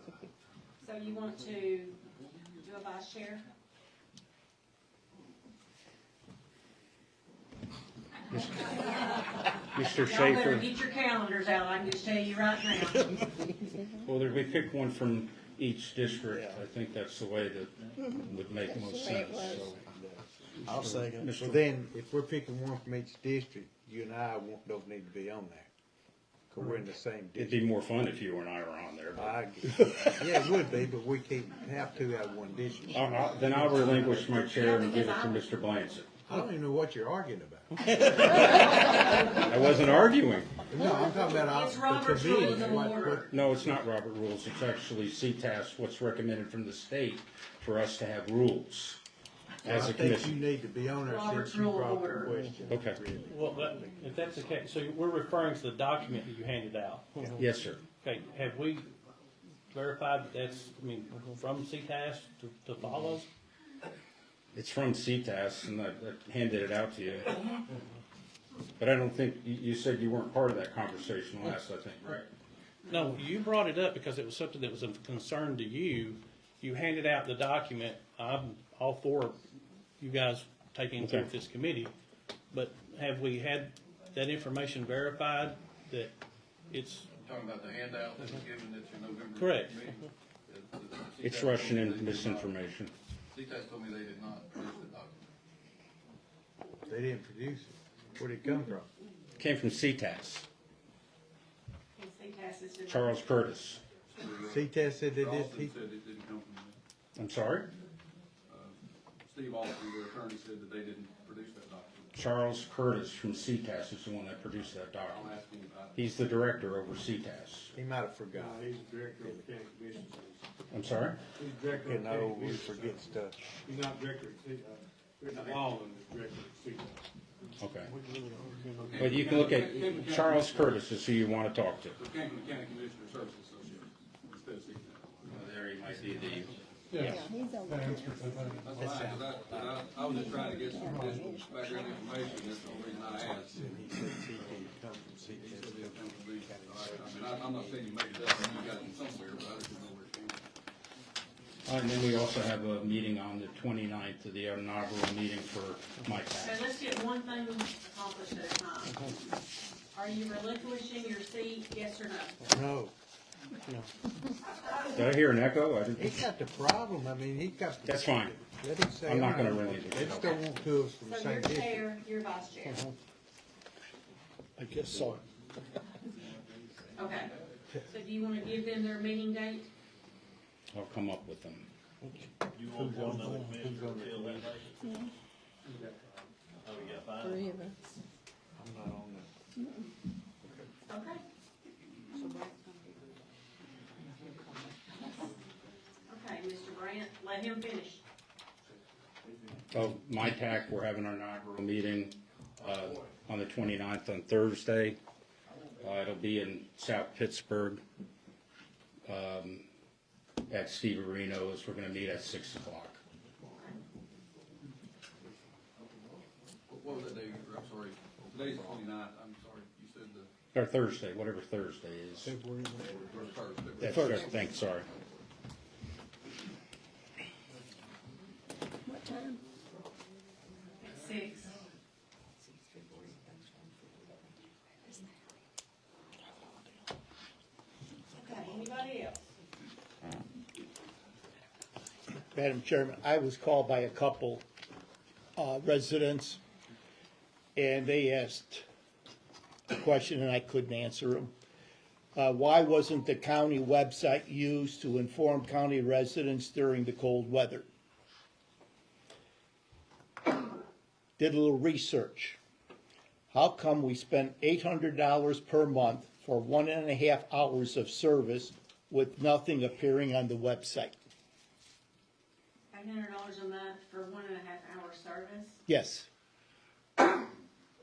So you want to do a vice chair? Mr. Y'all better Schaefer, get your calendars out, I can just tell you right now. well, we pick one from each district. I think that's the way that would make most sense, so. I'll second. Well, then, if we're picking one from each district, you and I don't need to be on there. Cause we're in the same It'd district. be more fun if you and I were on there, but. Yeah, it would be, but we can't have two out of one district. Then I'll relinquish my chair and give it to Mr. Blanchett. I don't even know what you're arguing about. I wasn't arguing. No, I'm talking about It's the Robert's committee. Rules of Order. No, it's not Robert rules, it's actually CTAS, what's recommended from the state for us to have rules as a I think you commission. need to be on there Robert's since you Rule of brought the Order. question. Okay. Well, if that's the case, so we're referring to the document that you handed out. Yes, sir. Okay, have we verified that that's, I mean, from CTAS to follow? It's from CTAS and I handed it out to you. But I don't think, you said you weren't part of that conversation last, I think, right? No, you brought it up because it was something that was of concern to you. You handed out the document. I'm all for you guys taking it Okay. to this committee. But have we had that information verified that it's Talking about the handout that was given at your November correct? meeting. It's Russian and misinformation. CTAS told me they did not produce the document. They didn't produce it. Where'd it come from? Came from CTAS, And CTAS is. Charles Curtis. CTAS said they did. Alston said it didn't come from them. I'm sorry? Steve Alston, their attorney, said that they didn't produce that document. Charles Curtis from CTAS is the one that produced that I'm document. asking about it. He's the director over CTAS. He might have forgot. He's the director of the county commission. I'm sorry? He's director You of the county know, we commission. forget stuff. He's not director of the, Walden is director of the Okay. But you can look at, Charles Curtis is who you want to talk to. It came from the County Commissioner Service Association instead of CTAS. There he might be the. Yeah, He's over the there. answer to that. That's fine, 'cause I was just trying to get some additional background information, that's the only reason I asked. He said CT come from He CTAS. said it come from these, I mean, I'm not saying you made it up, I mean, you got it from somewhere, but I just didn't know where it came from. And then we also have a meeting on the 29th of the inaugural meeting for Mike. So let's get one thing accomplished at a time. Are you relinquishing your seat, yes or no? No. Did I hear an echo? I He's didn't. got the problem. I mean, he's got. That's fine. Let him say. I'm not all gonna right. really do They it. just don't want two of us from the So same you're district. chair, you're vice chair. I guess so. Okay. So do you wanna give them their meeting date? I'll come up with them. You won't want another commissioner until that day? Yeah, Oh, we got five? 3 of us. I'm not on that. Okay. Okay, Mr. Brandt, let him finish. Oh, MyTAC, we're having our inaugural meeting on the 29th on Thursday. It'll be in South Pittsburgh at Steve Areno's. We're going to meet at 6 o'clock. What was that day, I'm sorry, today's the 29th, I'm sorry, you said the. Or Thursday, whatever Thursday is. February. That's First. right, thanks, sorry. What time? 6. Okay, anybody else? Madam Chairman, I was called by a couple residents, and they asked a question and I couldn't answer them. Why wasn't the county website used to inform county residents during the cold weather? Did a little research. how come we spend $800 per month for 1.5 hours of service with nothing appearing on the website? $800 a month for 1.5 hour service? Yes.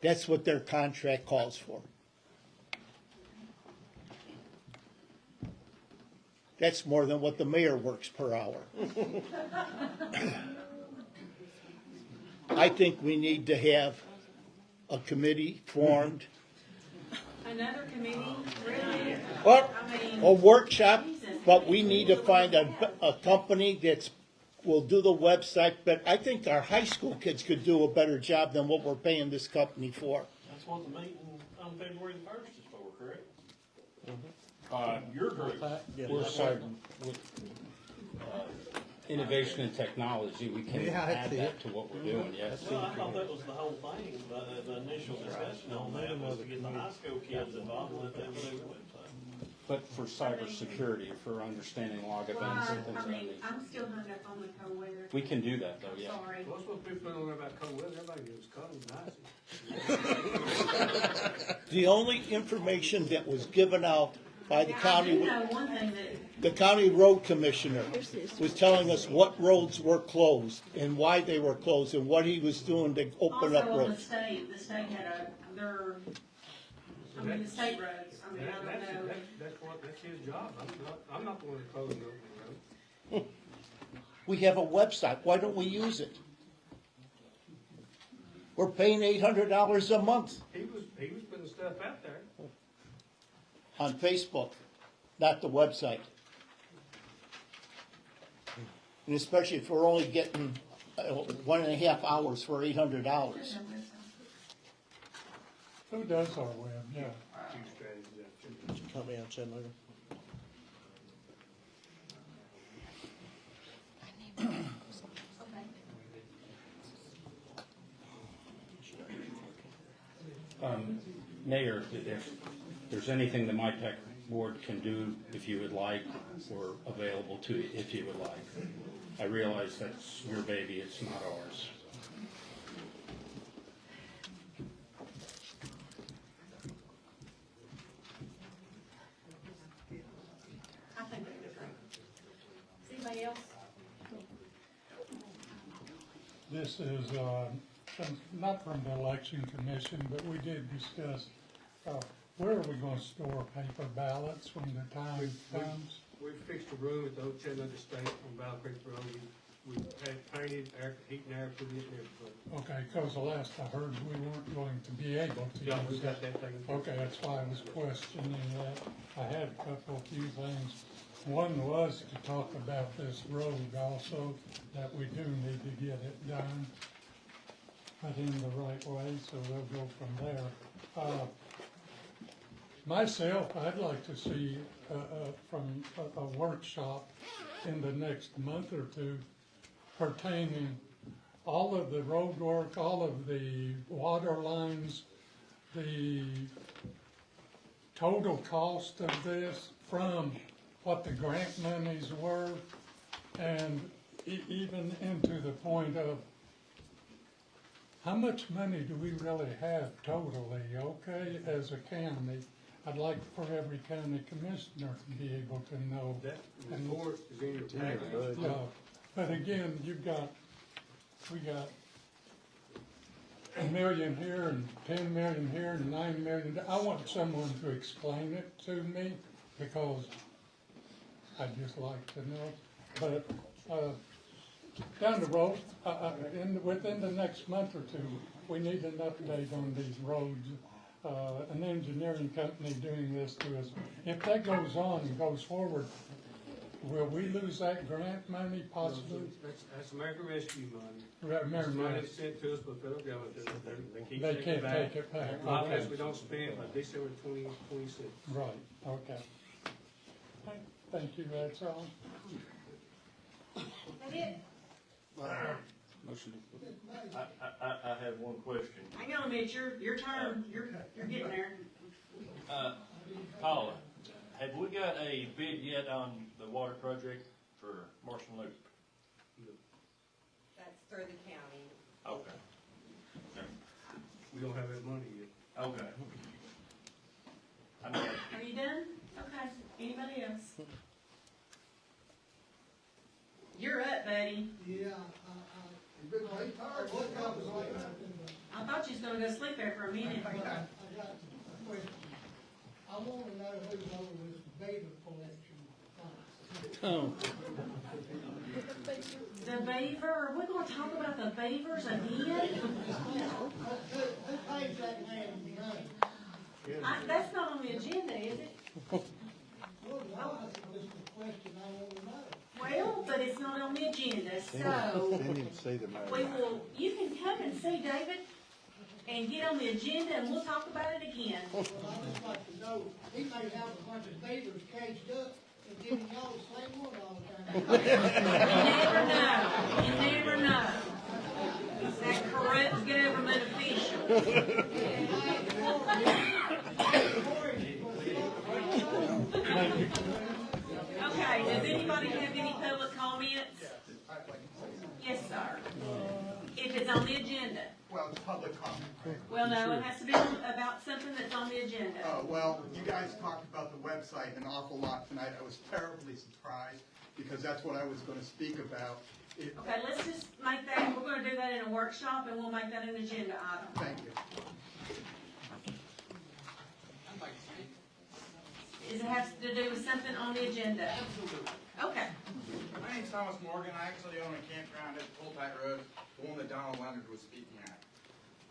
That's what their contract calls for. That's more than what the mayor works per hour. I think we need to have a committee formed, Another committee, really? or I mean, a workshop, but we need to find a company that's, will do the website, but I think our high school kids could do a better job than what we're paying this company for. That's what the meeting on February the 1st is for, correct? Your group, we're sorry, with innovation and technology, we can Yeah, I add see that it. to what we're doing, yes. Well, I thought that was the whole thing, but the initial discussion on that was to get the high school kids involved and let them do the website. But for cybersecurity, for understanding log events and things I of that mean, nature. I'm still hung up on the co-weather. We can do that though, yeah. Sorry. Most of the people don't know about cold weather, everybody knows cold, nice. The only information that was given out by the I county, do know one thing that, the county road commissioner was telling us what roads were closed and why they were closed and what he was doing to open up also on the roads. state had the state roads, I mean, I don't know. That's his job, I'm not the one that closed the road. We have a website, why don't we use it? We're paying $800 a month He was putting stuff out there. on Facebook, not the website. And especially if we're only getting 1.5 hours for $800. Who does our web, yeah. Company out of Chattanooga. Mayor, if there's anything the MIPAC board can do, if you would like, or available to you if you would like. I realize that's your baby, it's not ours. I think they're different. Is anybody else? This is, not from the election commission, but we did discuss, where are we gonna store paper ballots when the time comes? We fixed a room at the old Chattanooga State on Battle Creek Road. We had painted, heat and air put in and everything. Okay, cause the last I heard, we weren't going to be able to Yeah, we use got that. that thing. Okay, that's why I was questioning that. I had a few things. One was to talk about this road also, that we do need to get it done, but in the right way, so we'll go from there. Myself, I'd like to see, from a workshop in the next month or two pertaining all of the road work, all of the water lines, the total cost of this from what the grant monies were, and even into the point of how much money do we really have totally, okay, as a county? I'd like for every county commissioner to be able to know. That report is in your package. Yeah, but again, we got $1 million here and 10 million here and 9 million. I want someone to explain it to me because I'd just like to know. But, down the road, within the next month or two, we need an update on these roads. An engineering company doing this to us. If that goes on and goes forward, will we lose that grant money possibly? That's American Rescue money. Right, American It's money Rescue. that's sent to us by the federal government. They keep They taking can't back. take it back, okay. Unless we don't spend it by December 2026. Right, okay. Thank you, that's all. That it? Motion. I have one question. Hang on a minute, your turn, you're getting there. Paula, have we got a bid yet on the water project for Marshall Loop? That's through the county. Okay. We don't have that money yet. Okay. I'm ready. Are you done? Okay, anybody else? You're up, buddy. Yeah, you've been late, tired, what time is late? I thought you was gonna go sleep there for a minute. I got a question. I wanna know who's over this beaver collection. Oh, The beaver, we're gonna talk about the beavers again? Who pays that man money? That's not on the agenda, is it? Well, no, that's just a question I wanna know. Well, but it's not on the agenda, so Send him to see the mayor. we will, you can come and see David and get on the agenda and we'll talk about it again. Well, I'd just like to know, he may have a bunch of beavers caged up and giving y'all the same one all the time. You never know. That corrupt government official. Okay, does anybody have any public comments? Yes, sir. If it's on the agenda. Well, it's public comment. Well, no, it has to be about something that's on the agenda. Well, you guys talked about the website an awful lot tonight. I was terribly surprised because that's what I was going to speak about. Okay, let's just make that, we're gonna do that in a workshop and we'll make that an agenda item. Thank you. Does it have to do with something on the agenda? Absolutely. Okay. My name's Thomas Morgan. I actually own a campground at Bulltight Road, the one that Donald Leonard was speaking at.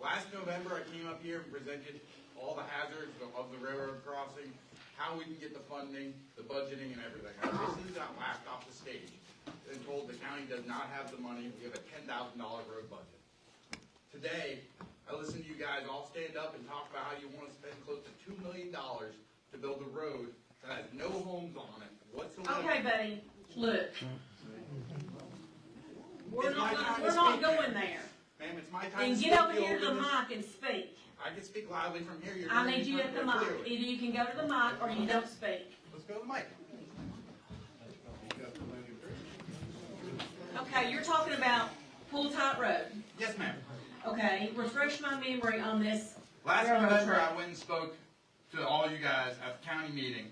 Last November, I came up here and presented all the hazards of the railroad crossing, how we can get the funding, the budgeting, and everything. I recently got laughed off the stage and told the county does not have the money. We have a $10,000 road budget. Today, I listened to you guys all stand up and talk about how you want to spend close to $2 million to build a road that has no homes on it whatsoever. Okay, buddy, look. We're It's my time to not speak, going there. Ma'am, it's my time to And speak. get over You here to the open this- mic and speak. I can speak loudly from here. You're I gonna need be you at the heard mic. clearly. Either you can go to the mic or you don't speak. Let's go to the mic. Okay, you're talking about Bulltight Road. Yes, ma'am. Okay, refresh my memory on this. Last railroad November, track. I went and spoke to all you guys at the county meeting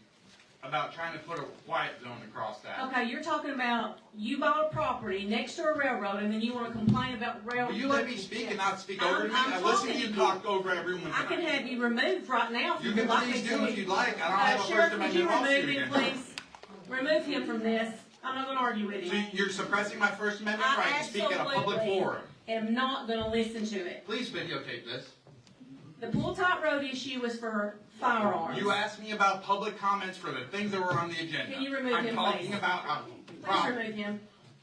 about trying to put a quiet zone across that. Okay, you're talking about you bought a property next to a railroad and then you wanna complain about railroad. Will you let me speak and not speak over me? I listen to you talk over everyone I can tonight. have you removed right now if You you can would like me please to. do if you'd like. I don't have a First Sheriff, would you Amendment remove lawsuit him, against me. please? Remove him from this. I'm not gonna argue with So him. you're suppressing my First Amendment right to speak at a public absolutely forum. am not gonna listen to it. Please videotape this. The Bulltight Road issue was for firearms. You asked me about public comments for the things that were on the agenda. Can you remove I'm him, talking please? about a Please problem. remove him.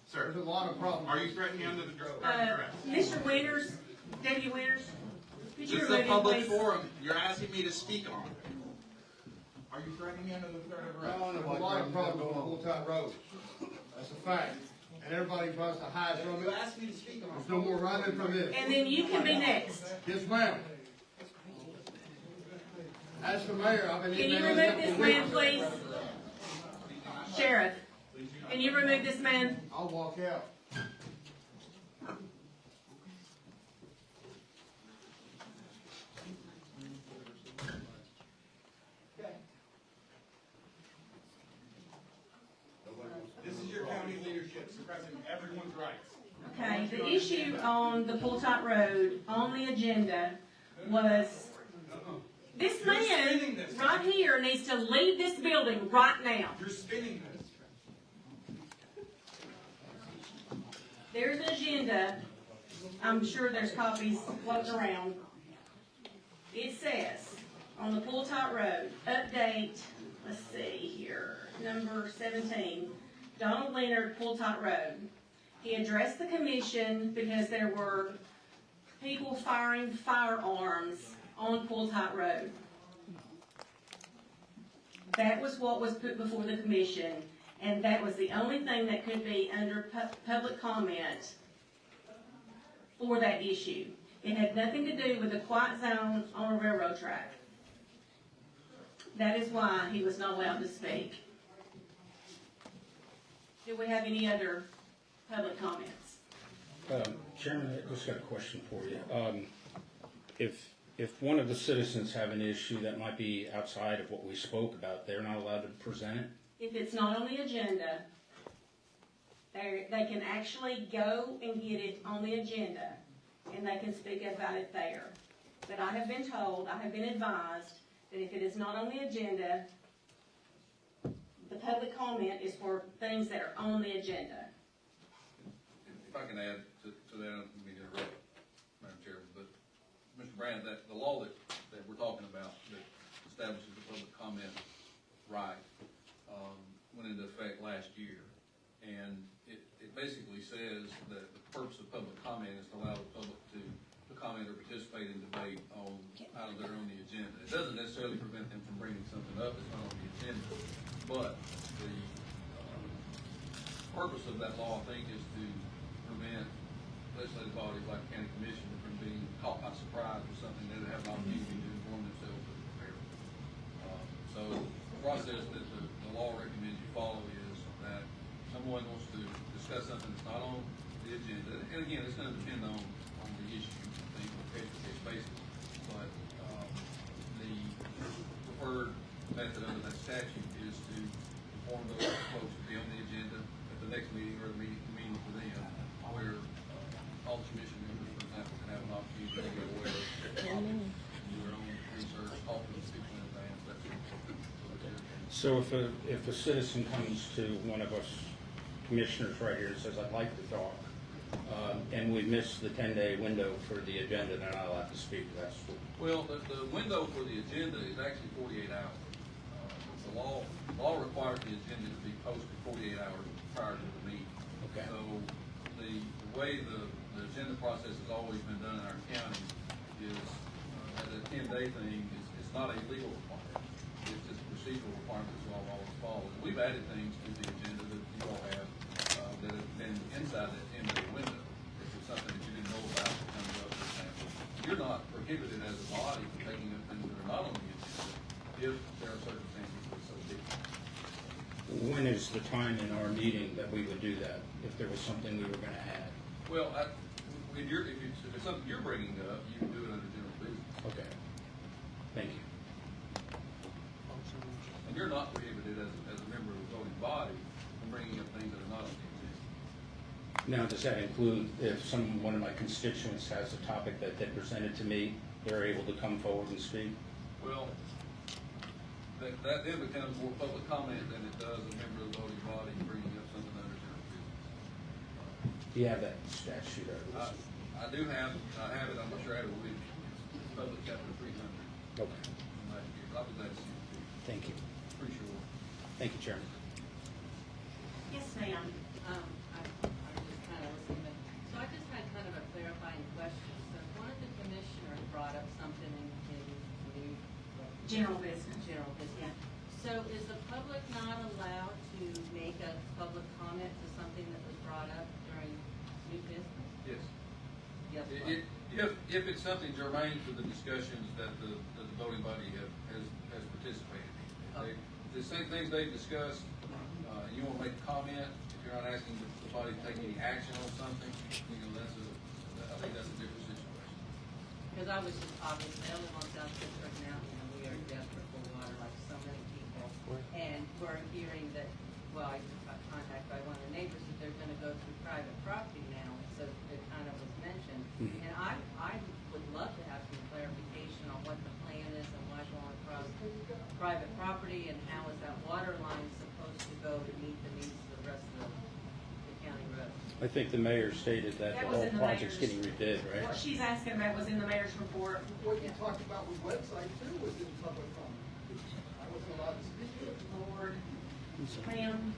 Sir, there's a lot of problems. Are you threatening me under the threat of arrest? Mr. Winters, Deputy Winters, could you This is remove a him, public please? forum. You're asking me to speak on. Are you threatening me under the threat of arrest? There's a lot of problems on Bulltight Road. That's a fact. And everybody tries to hide from You it. asked me to speak on. There's no more running from this. And then you can be next. Yes, ma'am. As the mayor, I've been Can in you there remove for this weeks. man, please? Sheriff, can you remove this man? I'll walk out. This is your county leadership suppressing everyone's rights. Okay, the issue on the Bulltight Road on the agenda was this You're man spinning this. right here needs to leave this building right now. You're spinning this. There's an agenda. I'm sure there's copies floating around. It says, on the Bulltight Road, update, let's see here, number 17, Donald Leonard, Bulltight Road. He addressed the commission because there were people firing firearms on Bulltight Road. That was what was put before the commission, and that was the only thing that could be under public comment for that issue. It had nothing to do with the quiet zone on a railroad track. That is why he was not allowed to speak. Do we have any other public comments? Chairman, I just got a question for you. If if one of the citizens have an issue that might be outside of what we spoke about, they're not allowed to present it? If it's not on the agenda, they can actually go and get it on the agenda, and they can speak about it there. But I have been told, I have been advised, that if it is not on the agenda, the public comment is for things that are on the agenda. If I can add to that, I don't mean to interrupt, Madam Chairman, but Mr. Brand, that the law that we're talking about that establishes the public comment right went into effect last year, and it basically says that the purpose of public comment is to allow the public to comment or participate in debate on items that are on the agenda. It doesn't necessarily prevent them from bringing something up that's not on the agenda, but the purpose of that law, I think, is to prevent legislative bodies like the county commission from being caught by surprise with something that they have an opportunity to inform themselves and prepare. So the process that the law recommends you follow is that someone wants to discuss something that's not on the agenda, and again, it's going to depend on the issue, I think, on a case-to-case basis, but the preferred method under that statute is to inform those folks to be on the agenda at the next meeting or the meeting for them, where all the commission members, for example, can have an opportunity to be aware of the topic, do their own research, talk to the people in advance, that sort of thing. So if a citizen comes to one of us commissioners right here and says, I'd like to talk, and we miss the 10-day window for the agenda, they're not allowed to speak, that's what... Well, the window for the agenda is actually 48 hours. The law requires the agenda to be posted 48 hours prior to the meeting. Okay. So the way the agenda process has always been done in our county is that the 10-day thing it's not a legal requirement. It's just a procedural requirement that you all always follow. And we've added things to the agenda that you all have that have been inside that 10-day window. If it's something that you didn't know about that comes up, for example, you're not prohibited as a body from taking up things that are not on the agenda if there are circumstances that so dictate. When is the time in our meeting that we would do that, if there was something we were going to add? Well, if it's something you're bringing up, you can do it under general business. Okay. Thank you. And you're not prohibited as a member of the voting body from bringing up things that are not on the agenda. Now, does that include if one of my constituents has a topic that they presented to me, they're able to come forward and speak? Well, that then becomes more public comment than it does a member of the voting body bringing up something under general business. Do you have that statute? I do have it. I'm not sure I have it with me. It's public chapter 300. Okay. I'll be glad to see it too. Thank you. Pretty sure. Thank you, Chairman. Yes, ma'am. So I just had kind of a clarifying question. So one of the commissioners brought up something in General business. General business. So is the public not allowed to make a public comment to something that was brought up during new business? Yes. Yes. If it's something germane to the discussions that the voting body has participated in. Okay. The same things they've discussed, you want to make a comment, if you're not asking the body to take any action on something, I think that's a different situation. Because I was just obviously, I live on South Pittsburgh now, we are desperate for water like so many people. And we're hearing that, well, I just got contacted by one of the neighbors that they're gonna go through private property now, so it kind of was mentioned. And I would love to have some clarification on what the plan is and why going across private property and how is that water line supposed to go to meet the needs of the rest of the county road? I think the mayor stated that the was whole in the project's mayor's- getting redid, right? What she's asking about was in the mayor's report. What you talked about with website too was in public comment. I wasn't allowed to speak to it. Lord. Ma'am.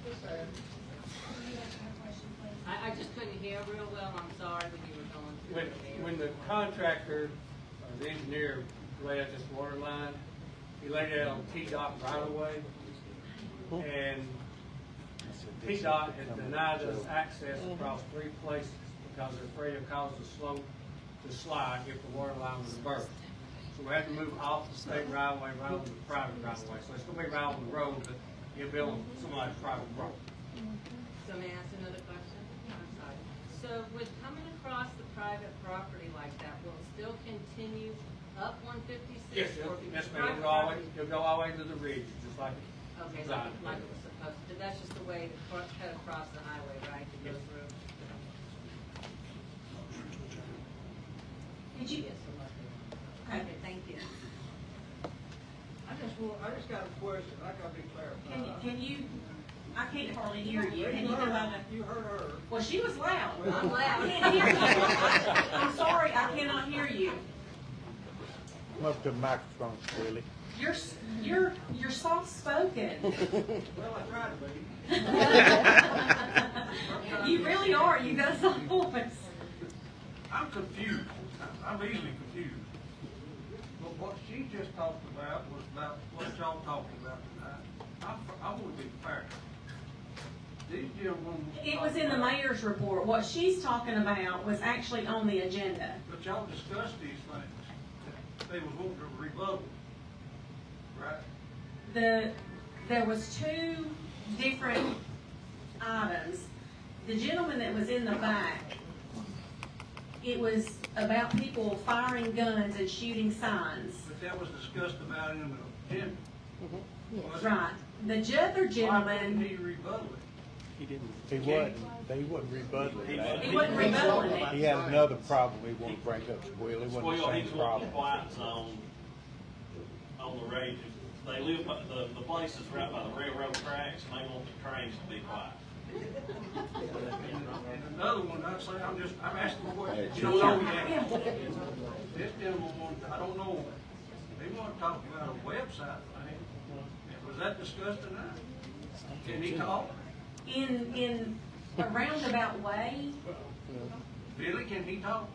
I just couldn't hear real well, I'm sorry, but you were going through. When the contractor, or the engineer laid out this water line, he laid it on T-Dot right away. And T-Dot has denied us access across 3 places because they're afraid it causes the slope to slide if the water line was burst. So we had to move off the state right away rather than the private right away. So it's gonna be right on the road, but you'll be on somebody's private road. So may I ask another question? I'm sorry. So with coming across the private property like that, will it still continue up 156? Yes, yes, ma'am, it'll go all the way to the ridge, just like. Okay, like it was supposed to, that's just the way to cut across the highway, right, to go through? Did you? Yes, okay, thank you. I just got a question, I gotta be clarified. Can you, I can't hardly hear you. Can you go on? You heard her. Well, she was loud. I'm loud. I can't hear you. I'm sorry, I cannot hear you. Come up to the microphone, Willie. You're soft spoken. Well, I tried to be. You really are. You got a soft voice. I'm confused. I'm easily confused. But what she just talked about was about what y'all talked about tonight. I would be fair. These gentlemen. It was in the mayor's report. What she's talking about was actually on the agenda. But y'all discussed these things. They was wanting to rebuttal. Right? There was two different items. The gentleman that was in the back, it was about people firing guns and shooting signs. But that was discussed about in the agenda. Right. The other Why gentleman, didn't he rebuttal it? He wasn't rebutting that. he wasn't rebuttaling it. He had another problem he wanted to bring up to Willie, it wasn't Well, the same he's wanting problem. the quiet zone on the range. They live, the place is right by the railroad tracks, and they want the trains to be quiet. And another one, I'm asking a question. You don't know yet. This gentleman wanted, I don't know, they want to talk about a website thing. Was that discussed tonight? Can he talk? In a roundabout way, Billy, can he talk?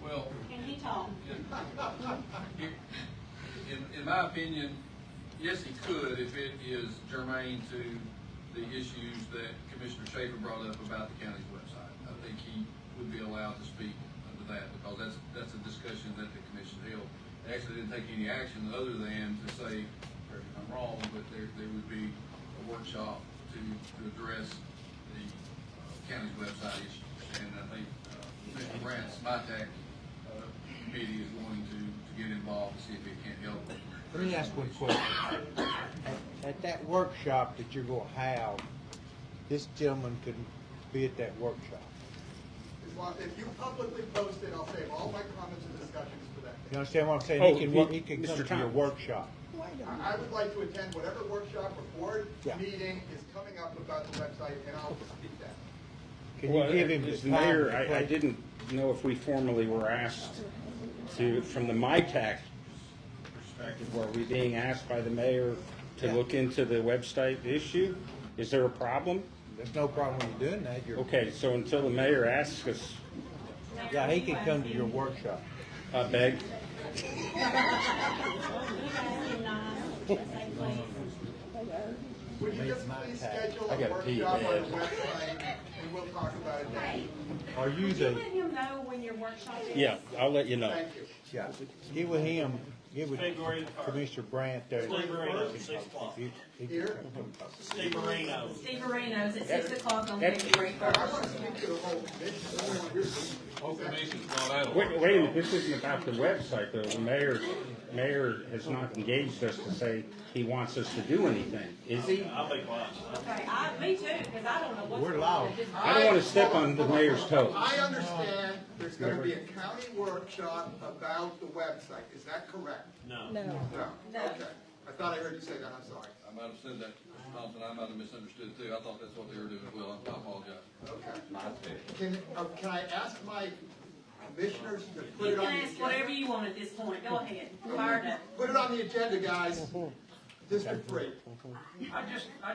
Well, can he talk? in my opinion, yes, he could if it is germane to the issues that Commissioner Schaefer brought up about the county's website. I think he would be allowed to speak under that because that's a discussion that the commission held. They actually didn't take any action other than to say, correct me if I'm wrong, but there would be a workshop to address the county's website issues. And I think Mr. Brandt's MyTac committee is going to get involved to see if it can help. Let me ask one question. At that workshop that you're gonna have, this gentleman could be at that workshop. If you publicly post it, I'll save all my comments and discussions for that. You understand what I'm saying? Oh, He can come Mr. to your Thomas. workshop. I would like to attend whatever workshop or board Yeah. meeting is coming up about the website, and I'll speak that. Can you give him the As time? mayor, to I play? didn't know if we formally were asked to, from the MyTac perspective, were we being asked by the mayor to look into the website issue? Is there a problem? There's no problem with you doing that. Okay, so until the mayor asks us, Yeah, he can come to your workshop. I beg. Would you just please schedule I a gotta pee workshop on the bad. website, and we'll talk about it then? Are you Could you the, let him know when your workshop is? Yeah, I'll let you know. Thank you. yeah, get with him, get with February the 1st. Commissioner Brandt there. Steve Marino, 6 o'clock. Here? Steve Marino. Steve Marino's at 6 o'clock on February I 1st. want to speak to the whole commission. I don't want to hear from Whole commission's not out of Wait, order. wait a minute, this isn't about the website, though. The mayor has not engaged us to say he wants us to do anything, is he? I'll be quiet. Okay, me too, because I don't know what's We're going loud. on. I don't want to step on the mayor's toes. I understand there's going to be a county workshop about the website. Is that correct? No. No. No. No. Okay. I thought I heard you say that. I'm sorry. I might have said that, Mr. Thompson, I might have misunderstood too. I thought that's what they were doing as well. I apologize. Okay. Can I ask my commissioners to put You it on can the ask whatever agenda? you want at this point. Go ahead. Fire it up. Put it on the agenda, guys. District 3. I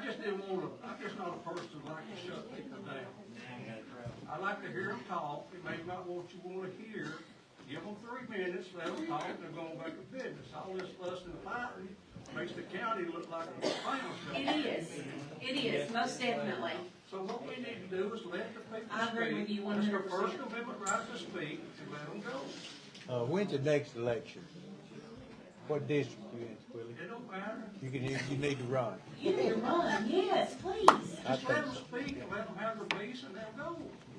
just didn't want to, I'm just not a person who like to shut people down. I like to hear them talk, they may not what you want to hear, give them 3 minutes, let them talk, they're going back to business. All this fuss and fighting makes the county look like a clown show. It is, most definitely. So what we need to do is let the people speak. I agree with you That's their 100%. First Amendment right to speak, and let them go. When's the next election? What district you in, Willie? It don't matter. You need to run. You need to run, yes, please. I Just let them think, speak and let them have their piece and they'll go.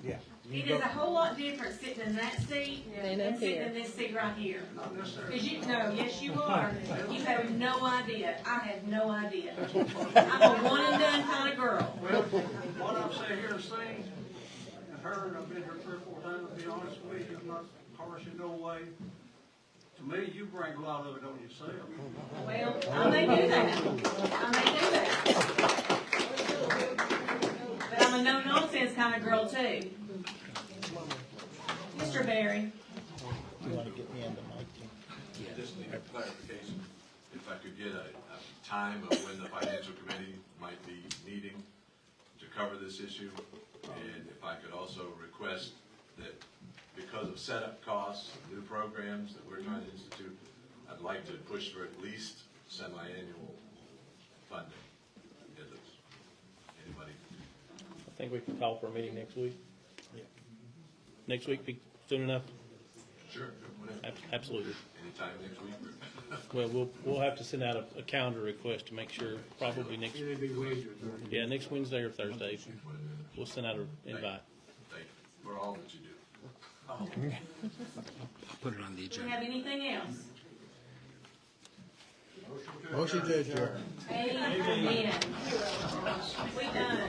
Yeah. It is a whole lot different sitting in that seat Than than up sitting here. in this seat right here. Not necessarily. Cause you, no, yes you are. You have no idea. I have no idea. I'm a one and done kind of girl. Well, what I'm saying here and saying, and heard, I've been here 3 or 4 times, to be honest with you, I'm not harsh in no way. To me, you bring a lot of it on yourself. Well, I may do that. I may do that. But I'm a no-nonsense kind of girl too. Mr. Barry. Just need a clarification, if I could get a time of when the financial committee might be meeting to cover this issue, and if I could also request that because of setup costs, new programs that we're trying to institute, I'd like to push for at least semi-annual funding. Anybody? I think we can call for a meeting next week. Next week be soon enough? Sure. Absolutely. Anytime next week? Well, we'll have to send out a calendar request to make sure, probably next. It'll be Wednesday or Thursday. Yeah, next Wednesday or Thursday. We'll send out an invite. Thank you for all that you do. I'll put it on the Do agenda. we have anything else? Motion to adjourn. Amen. We done.